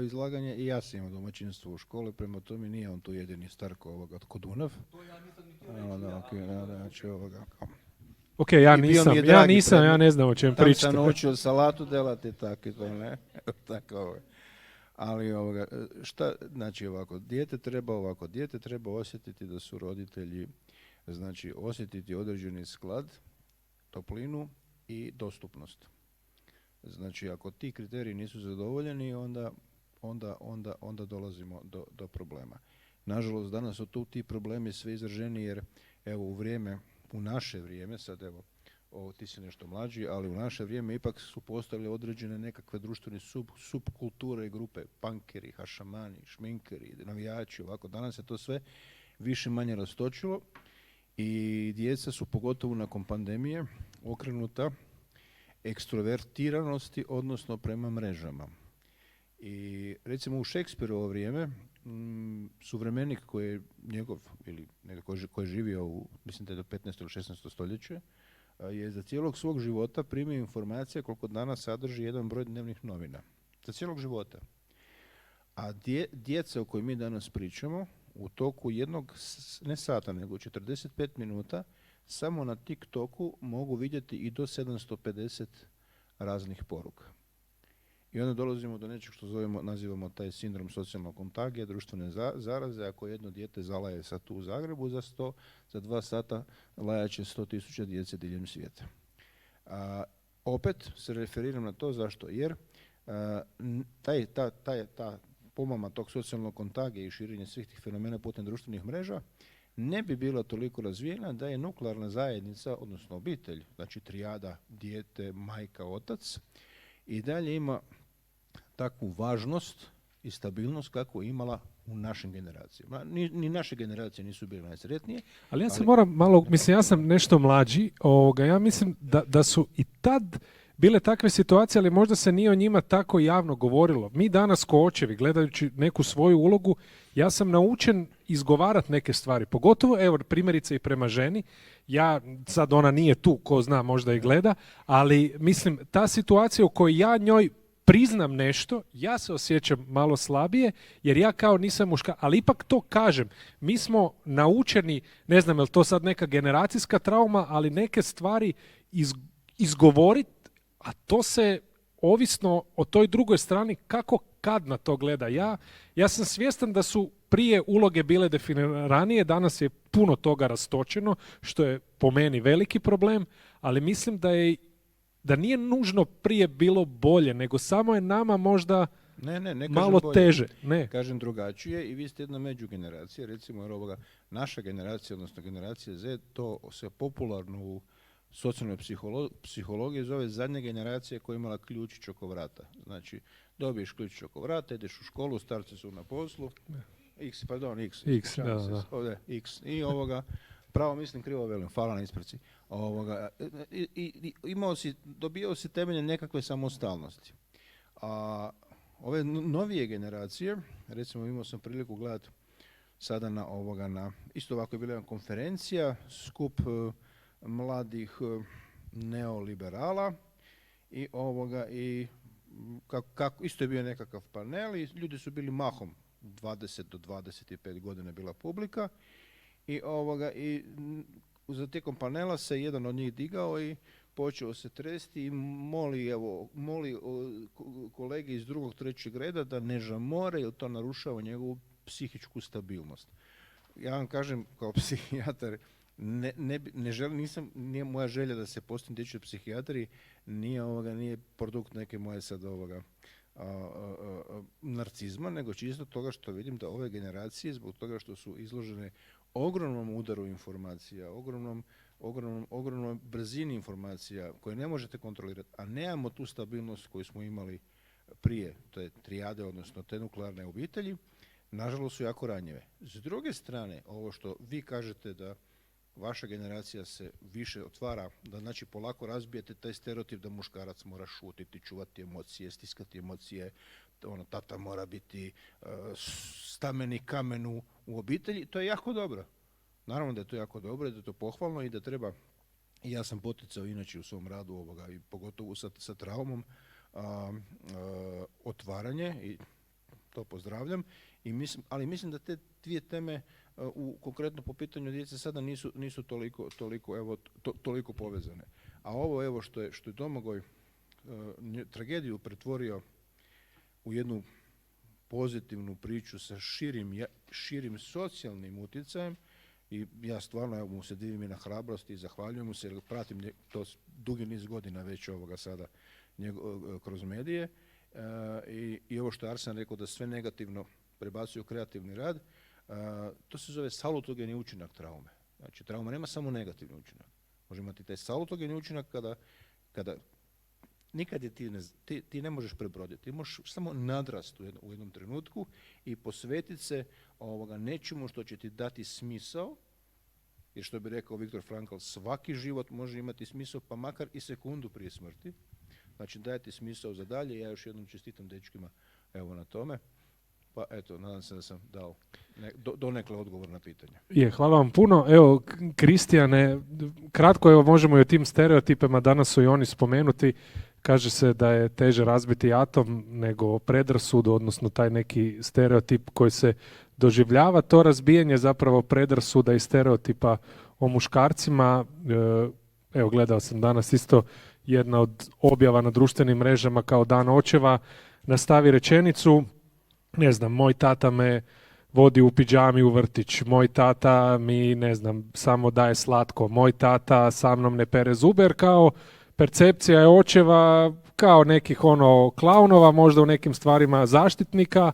[SPEAKER 5] izlaganje, i ja sam imao domaćinstvo u školi, prema tome nije on tu jedini Starko ovoga kod Dunav.
[SPEAKER 4] To ja nisam niti
[SPEAKER 1] Ok, ja ne znam o čem pričate.
[SPEAKER 5] Tam sam naučio salatu delati tako i to, ne? Tako, ali šta znači ovako, dijete treba osjetiti da su roditelji, znači osjetiti određeni sklad, toplinu i dostupnost. Znači, ako ti kriteriji nisu zadovoljeni, onda dolazimo do problema. Nažalost, danas su tu ti problemi sve izraženi jer evo u naše vrijeme, sad evo, ti si nešto mlađi, ali u naše vrijeme ipak su postavile određene nekakve društvene subkulture i grupe, punkeri, hašamani, šminkeri, navijači, ovako. Danas je to sve više manje rastočilo i djeca su pogotovo nakon pandemije okrenuta ekstrovertiranosti, odnosno prema mrežama. I recimo u Šekspirovo vrijeme suvremenik koji je njegov, ili neko koji je živio u, mislim da je do 15. ili 16. stoljeće, je za cijelog svog života primio informacije koliko danas sadrži jedan broj dnevnih novina. Za cijelog života. A djeca o kojoj mi danas pričamo, u toku jednog, ne sata, nego 45 minuta, samo na TikToku mogu vidjeti i do 750 raznih poruka. I onda dolazimo do nečeg što nazivamo taj sindrom socijalnog kontagija, društvene zaraze. Ako jedno dijete zalaje sad tu u Zagrebu za 2 sata lajaće 100.000 djece diljem svijeta. Opet se referiram na to, zašto? Jer ta pomama tog socijalnog kontagija i širenje svih tih fenomena putem društvenih mreža ne bi bila toliko razvijena da je nuklearna zajednica, odnosno obitelj, znači trijada, dijete, majka, otac, i dalje ima takvu važnost i stabilnost kako je imala u našim generacijama. Ni naše generacije nisu bile najsretnije.
[SPEAKER 1] Ali ja se moram malo, mislim, ja sam nešto mlađi, ja mislim da su i tad bile takve situacije, ali možda se nije o njima tako javno govorilo. Mi danas ko očevi, gledajući neku svoju ulogu, ja sam naučen izgovarati neke stvari, pogotovo, evo, primjerice i prema ženi. Ja, sad ona nije tu, ko zna, možda i gleda, ali mislim, ta situacija u kojoj ja njoj priznam nešto, ja se osjećam malo slabije, jer ja kao nisam muška, ali ipak to kažem. Mi smo naučeni, ne znam je li to sad neka generacijska trauma, ali neke stvari izgovoriti, a to se ovisno o toj drugoj strani kako kad na to gleda. Ja sam svjestan da su prije uloge bile definiranije, danas je puno toga rastočeno, što je po meni veliki problem, ali mislim da nije nužno prije bilo bolje, nego samo je nama možda
[SPEAKER 5] ne
[SPEAKER 1] malo
[SPEAKER 5] bolje.
[SPEAKER 1] teže. Ne.
[SPEAKER 5] Kažem drugačije i vi ste jedna međugeneracija, recimo jer naša generacija, odnosno generacija Z, to se popularno u socijalnoj psihologiji zove zadnja generacija koja je imala ključić oko vrata. Znači, dobiješ ključić oko vrata, ideš u školu, starci su na poslu, X. I pravo mislim, krivo velim, hvala na ispraci. Dobijao si temelje nekakve samostalnosti. A ove novije generacije, recimo imao sam priliku gledati sada na isto ovako je bila jedna konferencija, skup mladih neoliberala i isto je bio nekakav panel i ljudi su bili mahom 20 do 25 godina bila publika i za tijekom panela se jedan od njih digao i počeo se tresti i moli kolege iz drugog, trećeg reda da ne žamore jer to narušava njegovu psihičku stabilnost. Ja vam kažem kao psihijatar, nije moja želja da se postavim dječjoj psihijatriji, nije produkt neke moje sad narcizma, nego čisto toga što vidim da ove generacije, zbog toga što su izložene ogromnom udaru informacija, ogromnoj brzini informacija koje ne možete kontrolirati, a nemamo tu stabilnost koju smo imali prije, to je trijade, odnosno te nuklearne obitelji, nažalost su jako ranjive. S druge strane, ovo što vi kažete da vaša generacija se više otvara, da znači polako razbijete taj stereotip da muškarac mora šutiti, čuvati emocije, stiskati emocije, tata mora biti stameni kamen u obitelji, to je jako dobro. Naravno da je to jako dobro, da je to pohvalno i da treba, i ja sam poticao inače u svom radu i pogotovo sa traumom, otvaranje i to pozdravljam, ali mislim da te dvije teme konkretno po pitanju djece sada nisu toliko povezane. A ovo što je Domagoj tragediju pretvorio u jednu pozitivnu priču sa širim socijalnim utjecajem i ja stvarno mu se divim i na hrabrosti i zahvaljujem mu se jer pratim to dugi niz godina već sada kroz medije i ovo što je Arsen rekao da sve negativno prebacuje u kreativni rad, to se zove salutogeni učinak traume. Znači, trauma nema samo negativni učinak. Može imati taj salutogeni učinak kada nikad je ti ne možeš prebroditi. Ti možeš samo nadrast u jednom trenutku i posvetiti se nečemu što će ti dati smisao, jer što bi rekao Viktor Frankl, svaki život može imati smisao, pa makar i sekundu prije smrti. Znači dajte smisao za dalje, ja još jednom čestitam dečkima evo na tome. Pa eto, nadam se da sam dao donekle odgovor na pitanje.
[SPEAKER 1] Hvala vam puno. Evo, Kristijane, kratko evo možemo i o tim stereotipima, danas su i oni spomenuti. Kaže se da je teže razbiti atom nego predrasudu, odnosno taj neki stereotip koji se doživljava. To razbijanje zapravo predrasuda i stereotipa o muškarcima. Evo, gledao sam danas isto jedna od objava na društvenim mrežama kao Dan očeva, nastavi rečenicu, ne znam, moj tata me vodi u pidžami u vrtić, moj tata mi, ne znam, samo daje slatko, moj tata sa mnom ne pere zube, jer kao percepcija je očeva kao nekih ono klaunova, možda u nekim stvarima zaštitnika,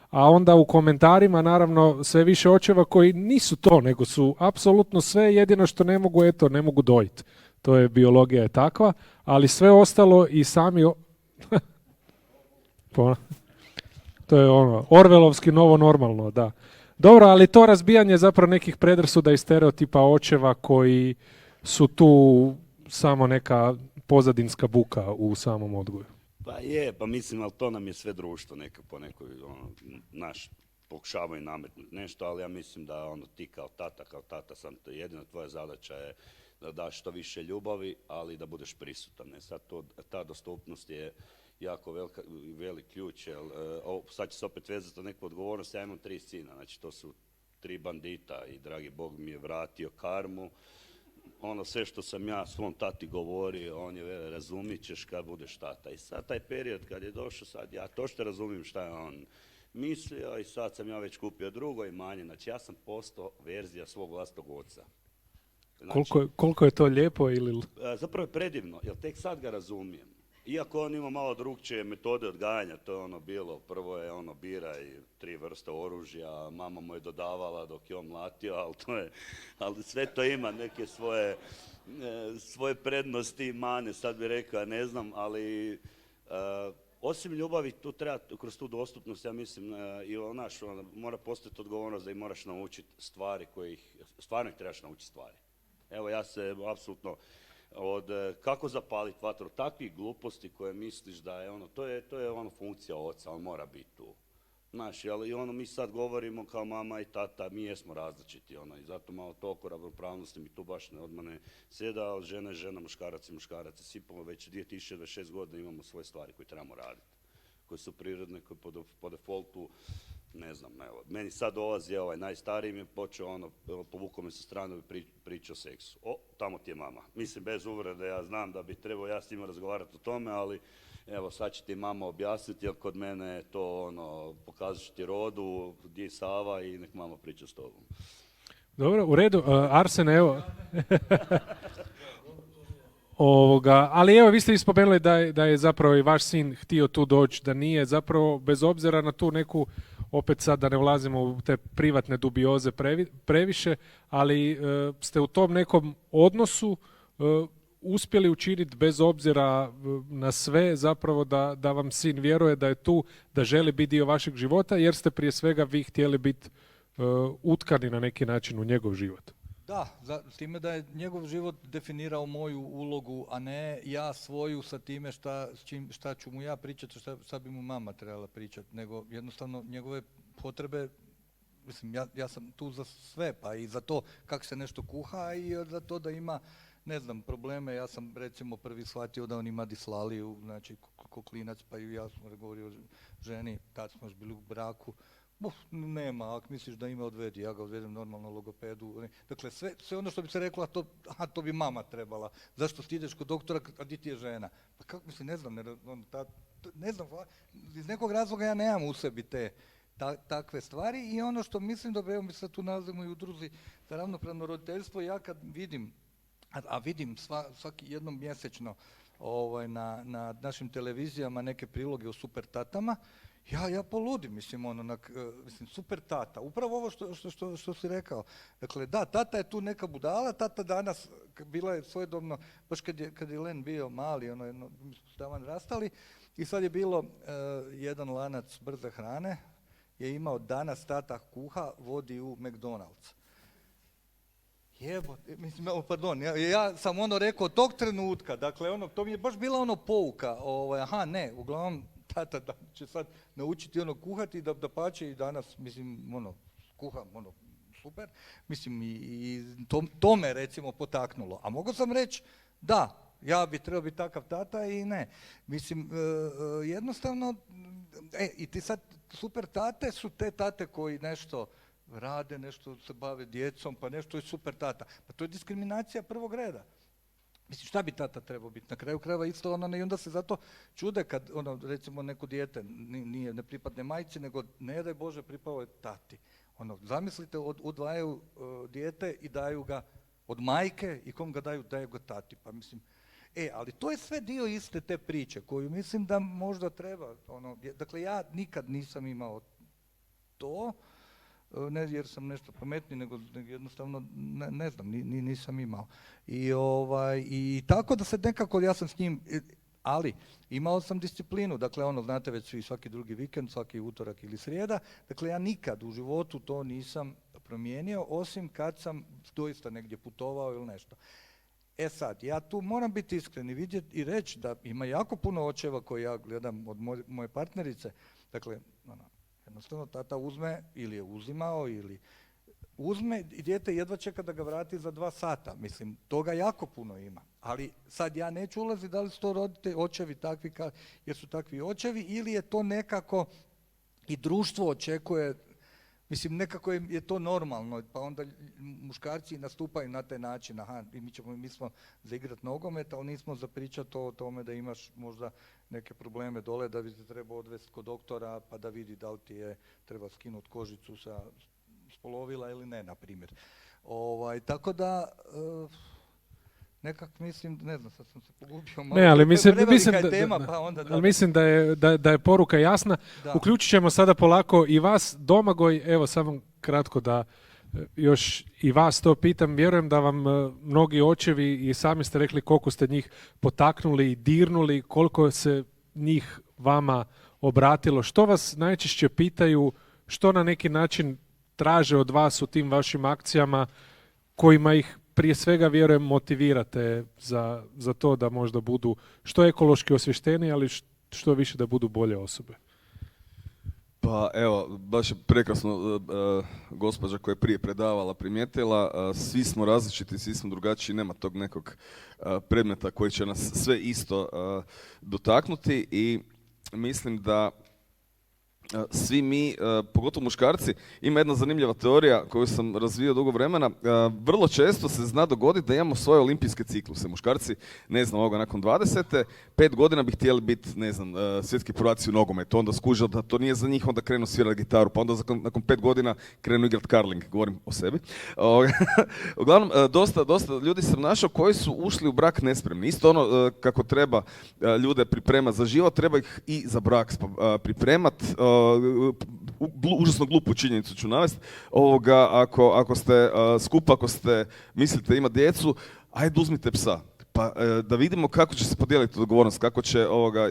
[SPEAKER 1] a onda u komentarima naravno sve više očeva koji nisu to, nego su apsolutno sve, jedino što ne mogu, ne mogu dojiti. To je, biologija je takva, ali sve ostalo i sami... To je ono, orvelovski novo normalno, da. Dobro, ali to razbijanje zapravo nekih predrasuda i stereotipa očeva koji su tu samo neka pozadinska buka u samom odgoju.
[SPEAKER 2] Pa mislim, ali to nam je sve društvo neka po nekoj, naš pokušavaju nametnuti nešto, ali ja mislim da ti kao tata sam, jedina tvoja zadaća je da daš što više ljubavi, ali da budeš prisutan. Sad ta dostupnost je jako velik ključ, jer sad će se opet vezati na neku odgovornost, ja imam 3 sina, znači to su 3 bandita i dragi Bog mi je vratio karmu. Sve što sam ja svom tati govorio, on je razumit ćeš kad budeš tata. I sad taj period kad je došao, sad ja to što razumijem šta je on mislio i sad sam ja već kupio drugo imanje, znači ja sam postao verzija svog vlastnog oca. Znači,
[SPEAKER 1] koliko je to lijepo ili...
[SPEAKER 2] Zapravo je predivno, jer tek sad ga razumijem. Iako on ima malo drugčije metode odgajanja, to je bilo, prvo je biraj 3 vrste oružja, mama mu je dodavala dok je on mlatio, ali sve to ima neke svoje prednosti i mane, sad bih rekao, ne znam, ali osim ljubavi tu treba, kroz tu dostupnost, ja mislim, mora postojati odgovornost da ih moraš naučiti stvari stvarno ih trebaš naučiti stvari. Evo, ja se apsolutno od kako zapaliti vatru, takvih gluposti koje misliš da je to je funkcija oca, on mora biti tu. Znaš, ali mi sad govorimo kao mama i tata, mi jesmo različiti, i zato malo toliko ravnopravnosti mi tu baš ne odmane sjeda, ali žena, muškarac, svi već 2026 godina imamo svoje stvari koje trebamo raditi, koje su prirodne, koje po defaultu, ne znam, evo, meni sad dolazi najstariji mi je počeo povukao me sa strane i pričao o seksu. Tamo ti je mama. Mislim, bez uvrede, ja znam da bi trebao ja s njima razgovarati o tome, ali evo, sad će ti mama objasniti, jer kod mene je to, pokazat ću ti rodu, gdje je Sava i nek mama priča s tobom.
[SPEAKER 1] Dobro, u redu. Arsene, evo... ali evo, vi ste ispomenuli da je zapravo i vaš sin htio tu doći, da nije zapravo, bez obzira na tu neku, opet sad da ne ulazimo u te privatne dubioze previše, ali ste u tom nekom odnosu uspjeli učiniti bez obzira na sve zapravo da vam sin vjeruje da je tu, da želi biti dio vašeg života, jer ste prije svega vi htjeli biti utkani na neki način u njegov život.
[SPEAKER 4] Da, s time da je njegov život definirao moju ulogu, a ne ja svoju sa time šta ću mu ja pričati, šta bi mu mama trebala pričati, nego jednostavno njegove potrebe, mislim, ja sam tu za sve, pa i za to kako se nešto kuha i za to da ima, ne znam, probleme. Ja sam recimo prvi shvatio da on ima dislaliju, znači ko klinac, pa i ja sam govorio ženi, tad smo još bili u braku, nema, ako misliš da ima, odvedi, ja ga odvedem normalno logopedu. Dakle, sve ono što bi se rekla, to bi mama trebala. Zašto ti ideš kod doktora, a di ti je žena? Pa kako, mislim, ne znam, iz nekog razloga ja nemam u sebi te takve stvari i ono što mislim da mi se tu nalazimo i u udruzi za ravnopravno roditeljstvo, ja kad vidim, a vidim svaki jednom mjesečno na našim televizijama neke priloge o super tatama, ja poludim, mislim, super tata, upravo ovo što si rekao. Dakle, da, tata je tu neka budala, tata danas, bila je svojedobno, baš kad je Len bio mali, mi smo taman rastali, i sad je bilo jedan lanac brze hrane, je imao danas tata kuha, vodi u McDonald's. Jebote, mislim, pardon, ja sam ono rekao tog trenutka, dakle, ono, to mi je baš bila ono pouka, aha, ne, uglavnom, tata da će sad naučiti ono kuhati, da pače i danas, mislim, ono, kuham, ono, super, mislim, i to me, recimo, potaknulo. A mogu sam reći, da, ja bi trebao biti takav tata i ne. Mislim, jednostavno, i ti sad super tate su te tate koji nešto rade, nešto se bave djecom, pa nešto je super tata. Pa to je diskriminacija prvog reda. Mislim, šta bi tata trebao biti? Na kraju krajeva isto ono, i onda se zato čude kad, ono, recimo, neko dijete ne pripadne majci, nego ne daj Bože pripao je tati. Ono, zamislite, odvajaju dijete i daju ga od majke i kom ga daju ga tati. Pa mislim, ali to je sve dio iste te priče koju mislim da možda treba. Ono, dakle, ja nikad nisam imao to, ne jer sam nešto pametniji, nego jednostavno ne znam, nisam imao. I tako da se nekako, ja sam s njim, ali imao sam disciplinu, dakle ono, znate već svi, svaki drugi vikend, svaki utorak ili srijeda, dakle ja nikad u životu to nisam promijenio, osim kad sam doista negdje putovao ili nešto. Sad, ja tu moram biti iskren i vidjeti i reći da ima jako puno očeva koje ja gledam od moje partnerice, dakle, jednostavno tata uzme ili je uzimao ili uzme i dijete jedva čeka da ga vrati za 2 sata. Mislim, toga jako puno ima. Ali sad ja neću ulaziti da li su to roditelji, očevi takvi jer su takvi očevi ili je to nekako i društvo očekuje, mislim nekako je to normalno, pa onda muškarci nastupaju na taj način, aha, mi smo za igrat nogomet, ali nismo za pričati o tome da imaš možda neke probleme dole, da bi se trebao odvesti kod doktora, pa da vidi da li ti treba skinuti kožicu s polovila ili ne, na primjer. Tako da, nekak mislim, ne znam, sad sam se pogubio malo.
[SPEAKER 1] Ne, ali mislim da je poruka jasna. Da. Uključit ćemo sada polako i vas, Domagoj, evo samo kratko da još i vas to pitam. Vjerujem da vam mnogi očevi, i sami ste rekli koliko ste njih potaknuli i dirnuli, koliko se njih vama obratilo. Što vas najčešće pitaju, što na neki način traže od vas u tim vašim akcijama kojima ih prije svega, vjerujem, motivirate za to da možda budu što ekološki osvješteni, ali što više da budu bolje osobe?
[SPEAKER 3] Pa evo, baš je prekrasno gospođa koja je prije predavala primijetila, svi smo različiti, svi smo drugačiji, nema tog nekog predmeta koji će nas sve isto dotaknuti i mislim da svi mi, pogotovo muškarci, ima jedna zanimljiva teorija koju sam razvio dugo vremena. Vrlo često se zna dogoditi da imamo svoje olimpijske cikluse. Muškarci, ne znam, ovoga nakon 20. 5 godina bi htjeli biti, ne znam, svjetski prvaci u nogometu, onda skuže da to nije za njih, onda krenu svirati gitaru, pa onda nakon 5 godina krenu igrati curling, govorim o sebi. Uglavnom, dosta ljudi sam našao koji su ušli u brak nespremni. Isto ono kako treba ljude pripremati za život, treba ih i za brak pripremati. Užasno glupu činjenicu ću navesti. Ako ste skupa, ako ste mislite imati djecu, ajde uzmite psa. Pa da vidimo kako će se podijeliti odgovornost, kako će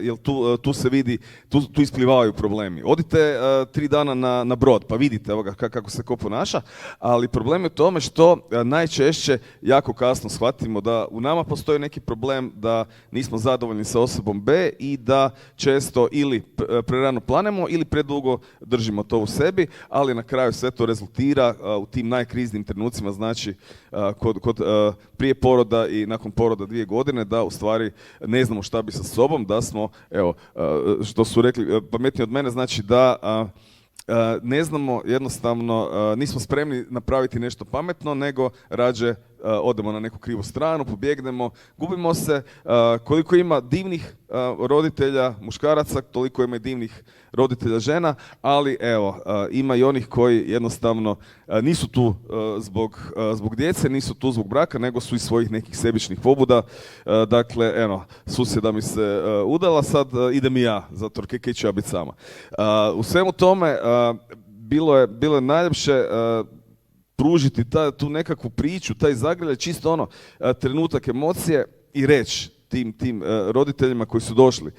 [SPEAKER 3] jer tu se vidi, tu isplivavaju problemi. Odite 3 dana na brod, pa vidite kako se ko ponaša, ali problem je u tome što najčešće jako kasno shvatimo da u nama postoji neki problem, da nismo zadovoljni sa osobom B i da često ili prerano planemo ili predugo držimo to u sebi, ali na kraju sve to rezultira u tim najkriznijim trenucima, znači kod prije poroda i nakon poroda 2 godine, da u stvari ne znamo šta bi sa sobom, da smo, evo, što su rekli pametniji od mene, znači da ne znamo, jednostavno nismo spremni napraviti nešto pametno, nego rađe odemo na neku krivu stranu, pobjegnemo, gubimo se. Koliko ima divnih roditelja muškaraca, toliko ima i divnih roditelja žena, ali evo, ima i onih koji jednostavno nisu tu zbog djece, nisu tu zbog braka, nego su iz svojih nekih sebičnih pobuda. Dakle, eno, susjeda mi se udala, sad idem i ja, zato kaj ću ja biti sama. U svemu tome, bilo je najljepše pružiti tu nekakvu priču, taj zagrljaj, čisto ono, trenutak emocije i reći tim roditeljima koji su došli.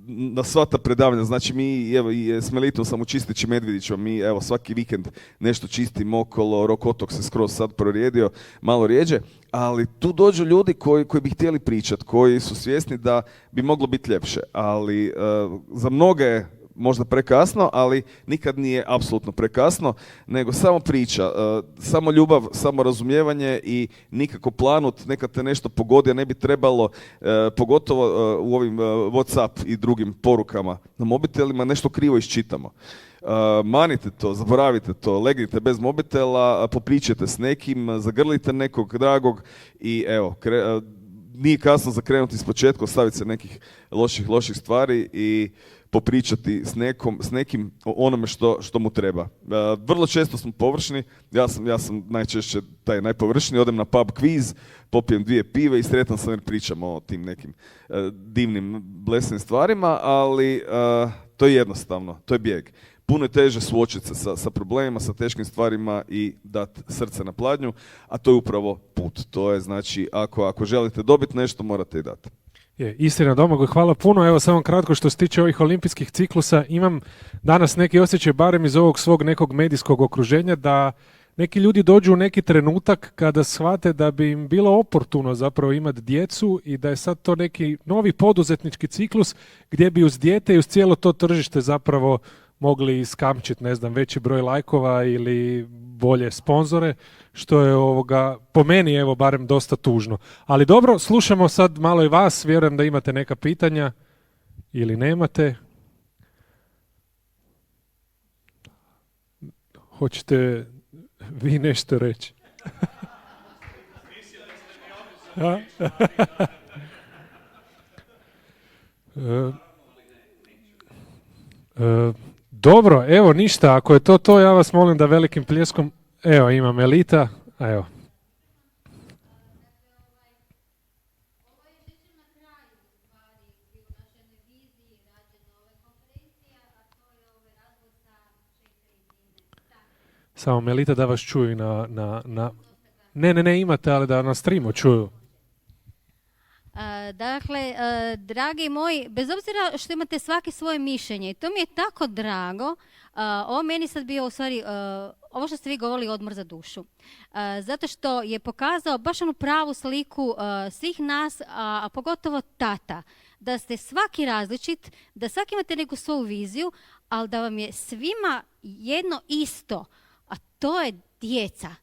[SPEAKER 3] na sva ta predavanja, znači mi, evo i s Melitom sam u Čistići Medvjedićima, mi evo svaki vikend nešto čistimo okolo, Rokotok se skroz sad prorijedio, malo rijeđe, ali tu dođu ljudi koji bi htjeli pričati, koji su svjesni da bi moglo biti ljepše, ali za mnoge je možda prekasno, ali nikad nije apsolutno prekasno, nego samo priča, samo ljubav, samo razumijevanje i nikako planut, neka te nešto pogodi, a ne bi trebalo, pogotovo u ovim WhatsApp i drugim porukama na mobitelima, nešto krivo iščitamo. Manite to, zaboravite to, legnite bez mobitela, popričajte s nekim, zagrlite nekog dragog i evo, nije kasno za krenuti iz početka, ostaviti se nekih loših stvari i popričati s nekim o onome što mu treba. Vrlo često smo površni, ja sam najčešće taj najpovršniji, odem na pub kviz, popijem 2 pive i sretan sam jer pričamo o tim nekim divnim, blesnim stvarima, ali to je jednostavno, to je bijeg. Puno je teže suočiti se sa problemima, sa teškim stvarima i dati srce na pladnju, a to je upravo put. To je znači, ako želite dobiti nešto, morate i dati.
[SPEAKER 1] Je, istina, Domagoj, hvala puno. Evo samo kratko što se tiče ovih olimpijskih ciklusa, imam danas neki osjećaj, barem iz ovog svog nekog medijskog okruženja, da neki ljudi dođu u neki trenutak kada shvate da bi im bilo oportuno zapravo imati djecu i da je sad to neki novi poduzetnički ciklus gdje bi uz dijete i uz cijelo to tržište zapravo mogli iskamčiti, ne znam, veći broj lajkova ili bolje sponzore, što je po meni evo barem dosta tužno. Ali dobro, slušamo sad malo i vas, vjerujem da imate neka pitanja ili nemate. Hoćete vi nešto reći? Dobro, evo ništa, ako je to, ja vas molim da velikim pljeskom, evo ima Melita, evo. Samo Melita da vas čuju na... Ne, imate, ali da na streamu čuju.
[SPEAKER 6] Dakle, dragi moji, bez obzira što imate svaki svoje mišljenje, to mi je tako drago, ovo meni sad bio u stvari, ovo što ste vi govorili, odmor za dušu. Zato što je pokazao baš onu pravu sliku svih nas, a pogotovo tata, da ste svaki različit, da svaki imate neku svoju viziju, ali da vam je svima jedno isto, a to je djeca.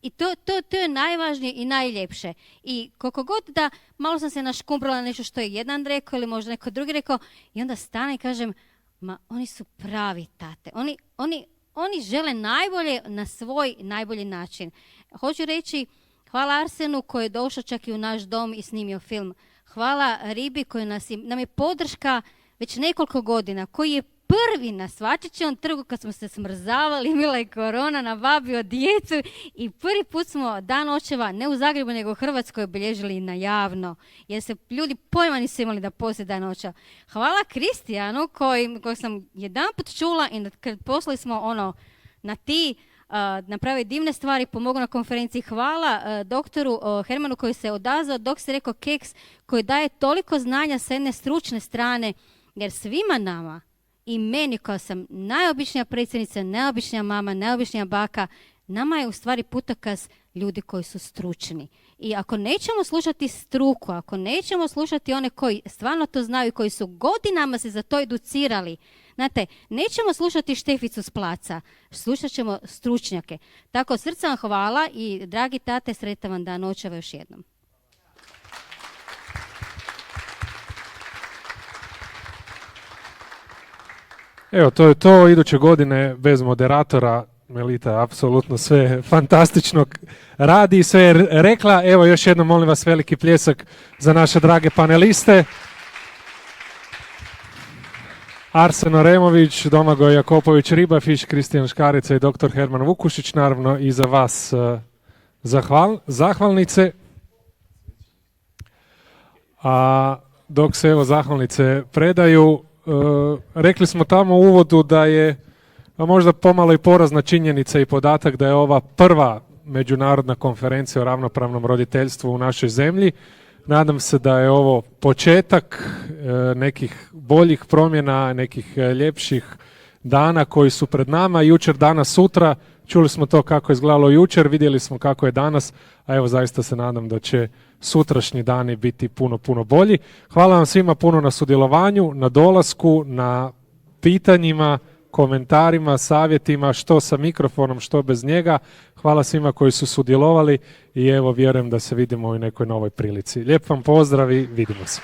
[SPEAKER 6] I to je najvažnije i najljepše. I koliko god da malo sam se naškumbrala na nešto što je jedan rekao ili možda neko drugi rekao i onda stane i kažem, ma oni su pravi tate. Oni žele najbolje na svoj najbolji način. Hoću reći hvala Arsenu koji je došao čak i u naš dom i snimio film. Hvala Ribi koji nam je podrška već nekoliko godina, koji je prvi na Svačićevom trgu kad smo se smrzavali, bila je korona, nabavio djecu i prvi put smo Dan očeva ne u Zagrebu nego u Hrvatskoj obilježili na javno, jer se ljudi pojma nisu imali da poslije Dan očeva. Hvala Kristijanu koji sam jedanput čula i kad poslali smo na napravi divne stvari, pomogu na konferenciji. Hvala doktoru Hermanu koji se odazvao dok se rekao Keks, koji daje toliko znanja s jedne stručne strane, jer svima nama i meni koja sam najobičnija predsjednica, najobičnija mama, najobičnija baka, nama je u stvari putokaz ljudi koji su stručni. I ako nećemo slušati struku, ako nećemo slušati one koji stvarno to znaju i koji su godinama se za to educirali, znate, nećemo slušati Šteficu s placa, slušat ćemo stručnjake. Tako, srca vam hvala i dragi tate, sretan vam Dan očeva još jednom.
[SPEAKER 1] Evo, to je to. Iduće godine bez moderatora Melita apsolutno sve fantastično radi i sve je rekla. Evo, još jednom molim vas veliki pljesak za naše drage paneliste. Arsen Oremović, Domagoj Jakopović Ribafić, Kristijan Škarica i dr. Herman Vukušić. Naravno i za vas zahvalnice. A dok se evo zahvalnice predaju, rekli smo tamo u uvodu da je možda pomalo i porazna činjenica i podatak da je ova prva međunarodna konferencija o ravnopravnom roditeljstvu u našoj zemlji. Nadam se da je ovo početak nekih boljih promjena, nekih ljepših dana koji su pred nama. Jučer, danas, sutra. Čuli smo to kako je izgledalo jučer, vidjeli smo kako je danas, a evo zaista se nadam da će sutrašnji dani biti puno, puno bolji. Hvala vam svima puno na sudjelovanju, na dolasku, na pitanjima, komentarima, savjetima, što sa mikrofonom, što bez njega. Hvala svima koji su sudjelovali i evo vjerujem da se vidimo u nekoj novoj prilici. Lijep vam pozdrav i vidimo se.